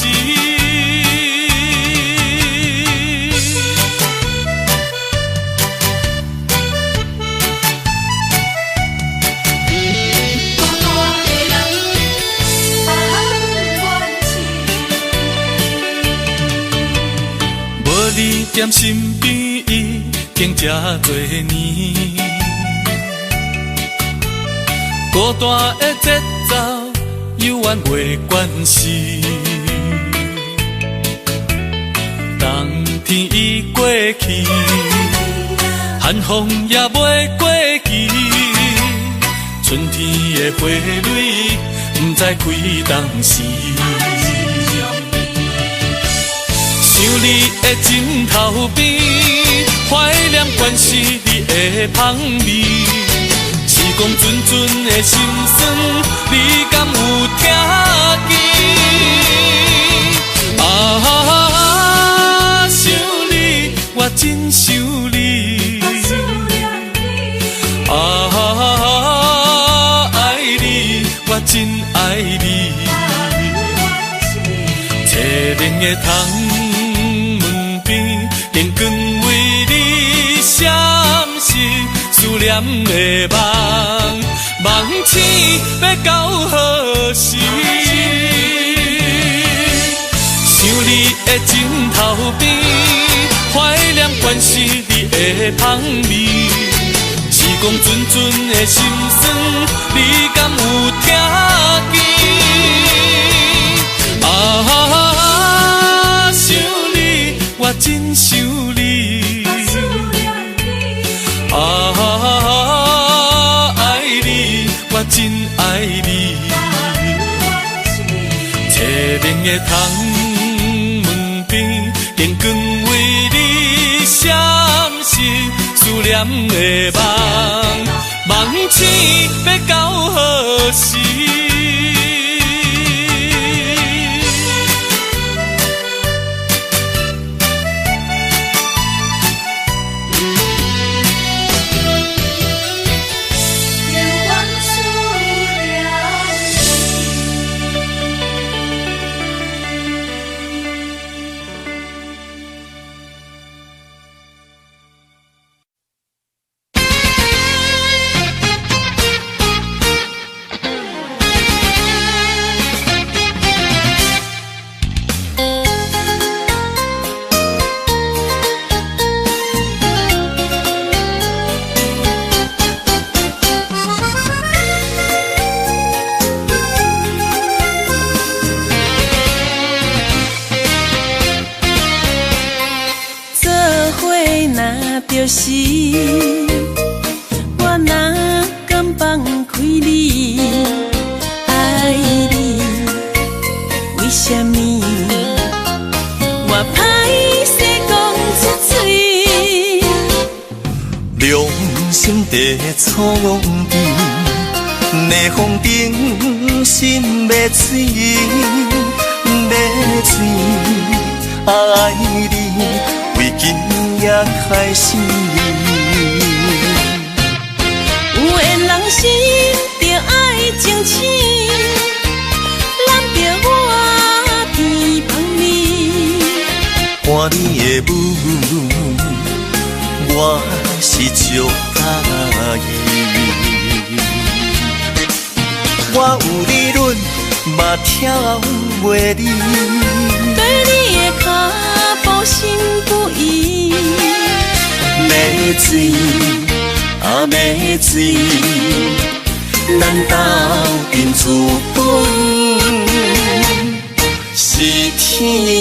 无你踮身边，已经这多年。孤单的节奏，犹原袂惯势。冬天已过去，寒风也袂过期。春天的花蕊，不知开当时。想你的枕头边，怀念关是你的香味。时光阵阵的心酸，你敢有听见？啊，想你，我真想你。啊，爱你，我真爱你。凄凉的窗门边，电光为你闪烁，思念的梦，梦醒要到何时？想你的枕头边，怀念关是你的香味。时光阵阵的心酸，你敢有听见？啊，想你，我真想你。啊，爱你，我真爱你。凄凉的窗门边，电光为你闪烁，思念的梦，梦醒要到何时？就是我哪敢放开你，爱你，为什么我歹势讲出嘴？良心地错边，逆风顶心要碎，要碎，爱你，为今也开始。有缘人心着爱争取，揽着我天芳你。看你的舞，我是足介意。我有理论，嘛跳袂离。对你的脚步心不移。要水啊要水，咱斗阵资本是天意。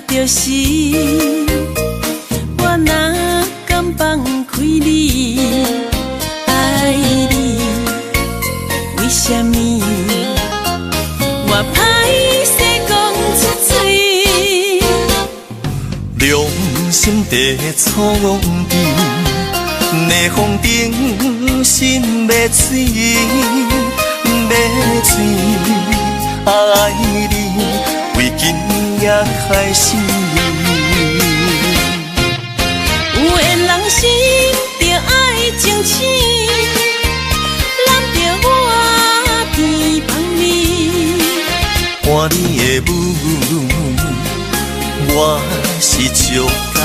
就是我哪敢放开你，爱你，为什么我歹势讲出嘴？良心地创治，逆风顶心要碎，要碎，爱你。为今也开始，有缘人心着爱争取，揽着我偏帮你。看你的舞，我是足介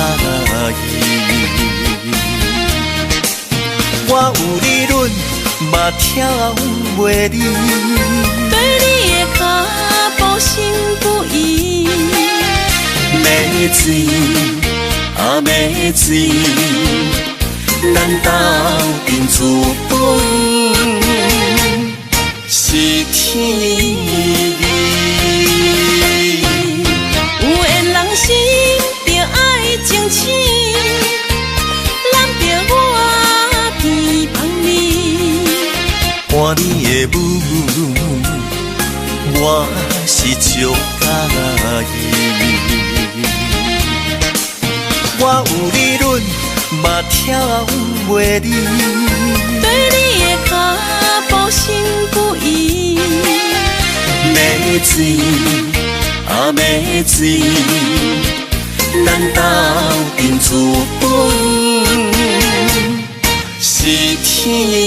意。我有理论，嘛跳袂离。对你的脚步心不移。要水啊要水，咱斗阵资本是天意。有缘人心着爱争取，揽着我偏帮你。看你的舞，我是足介意。我有理论，嘛跳袂离。对你的脚步心不移。要水啊要水，咱斗阵资本是天意。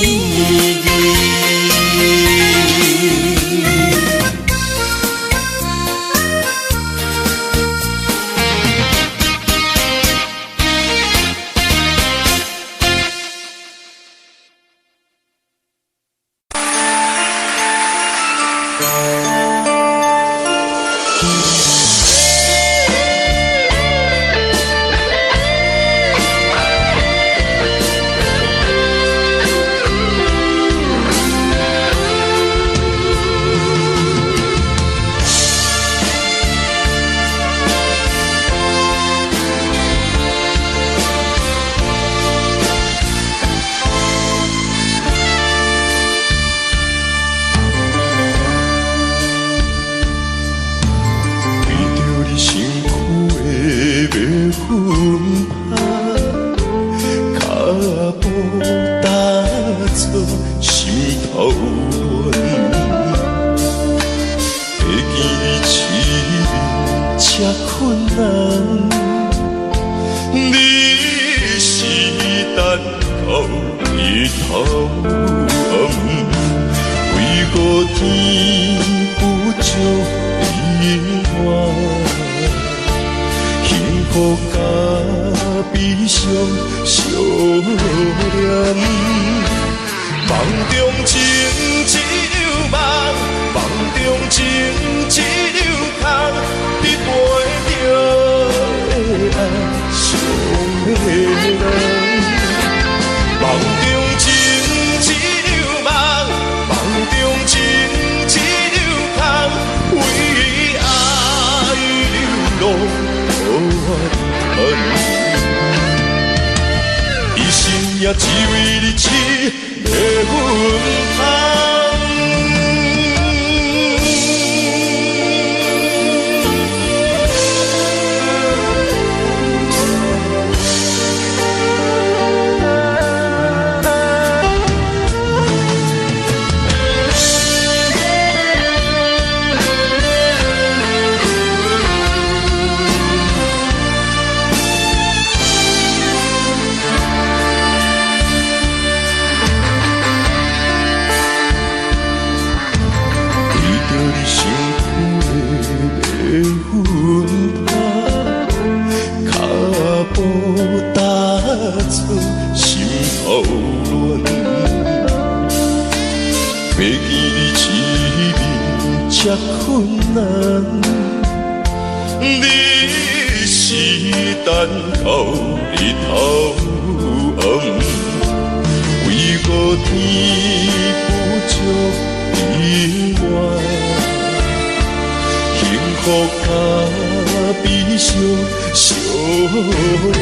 也只为你痴的阮香。辛苦的阮拍，脚步踏出心头乱。要记你痴面这困难，你是等到日头暗，为我天不足意外，幸福甲悲伤相连，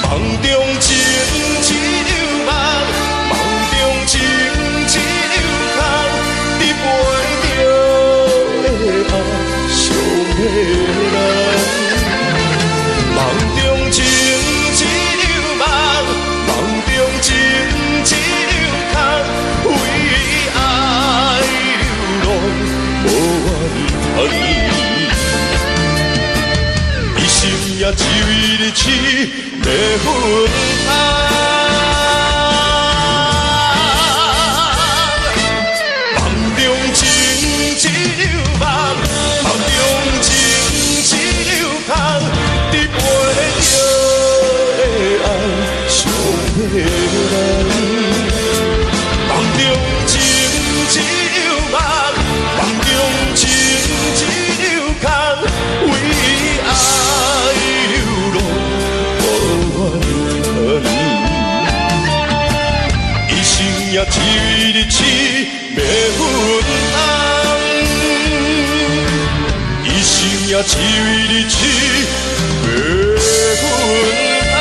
梦中情一场梦，梦中情一场空，你陪着的爱上的人。梦中情一场梦，梦中情一场空，为爱流浪无怨恨。一心也只为你痴迷昏暗。梦中情一场梦，梦中情一场空，你陪着的爱上的人。梦中情一场梦，梦中情一场空，为爱流浪无怨恨。一生也只为你痴迷昏暗，一生也只为你痴迷昏暗。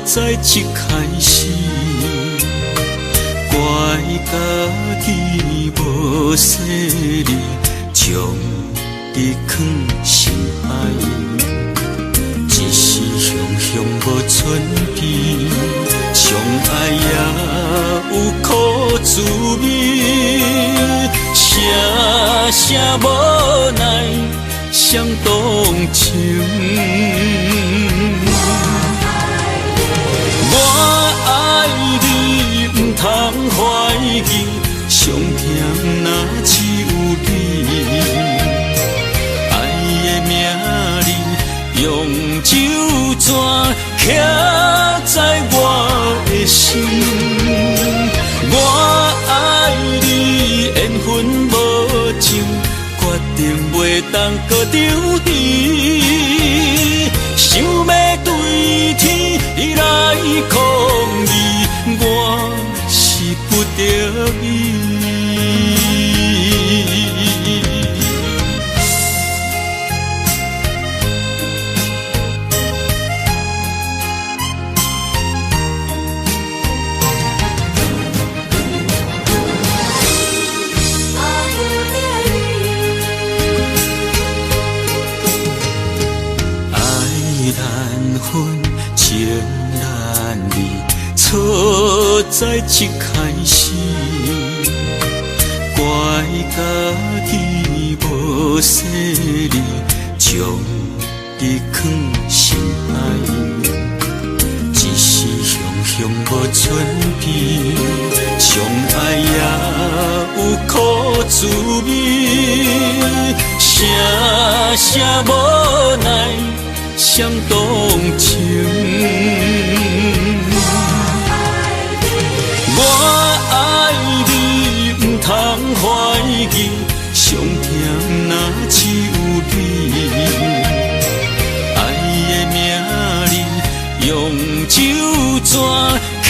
在一开始，怪家己无细腻，将你藏心海，一时雄雄无寸边，相爱也有苦滋味，声声无奈伤动情。我爱你，不通怀疑，上甜若只有你。爱的名字用酒泉刻在我的心。我爱你，缘分无尽，决定袂当搁丢弃。想要对天来抗议，我是不得已。情难离，错在一开始，怪家己无细腻，将你藏心海，一时雄雄无寸边，相爱也有苦滋味，声声无奈伤动情。我爱你，不通怀疑，上甜若只有你。爱的名字用酒泉刻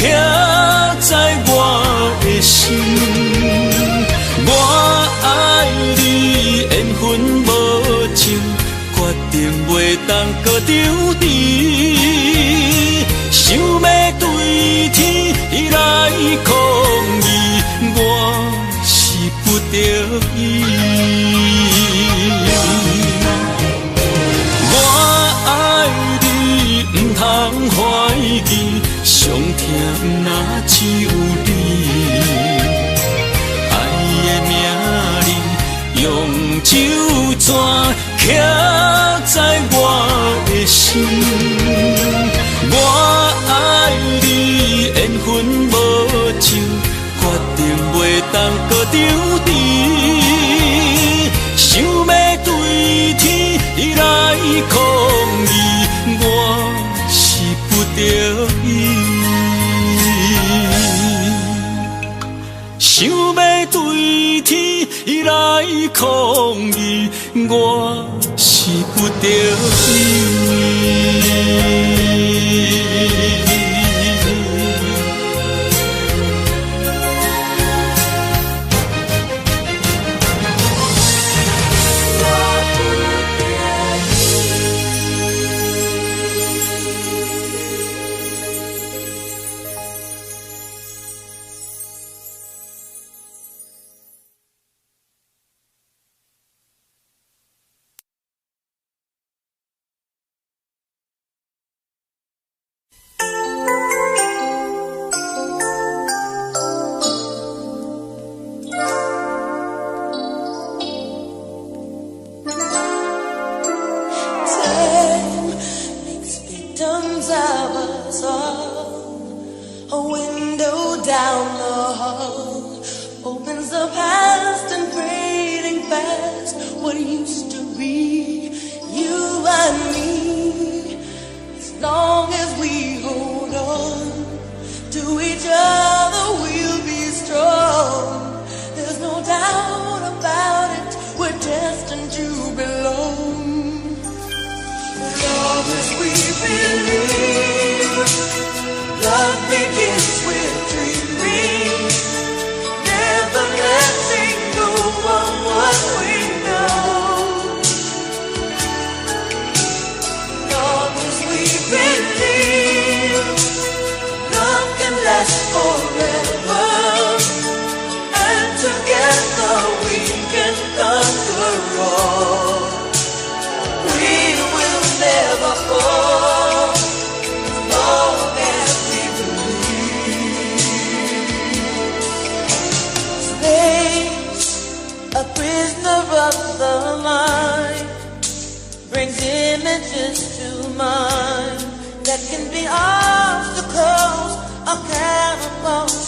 在我的心。我搁丢弃，想要对天来抗议，我是不得已。我爱你，不通怀疑，上疼若只有你。爱的名字用手纸刻在我的心。我爱你，缘分无尽，决定袂当搁丢弃。想要对天来抗议，我是不得已。想要对天来抗议，我是不得已。That can be obstacles or cannonballs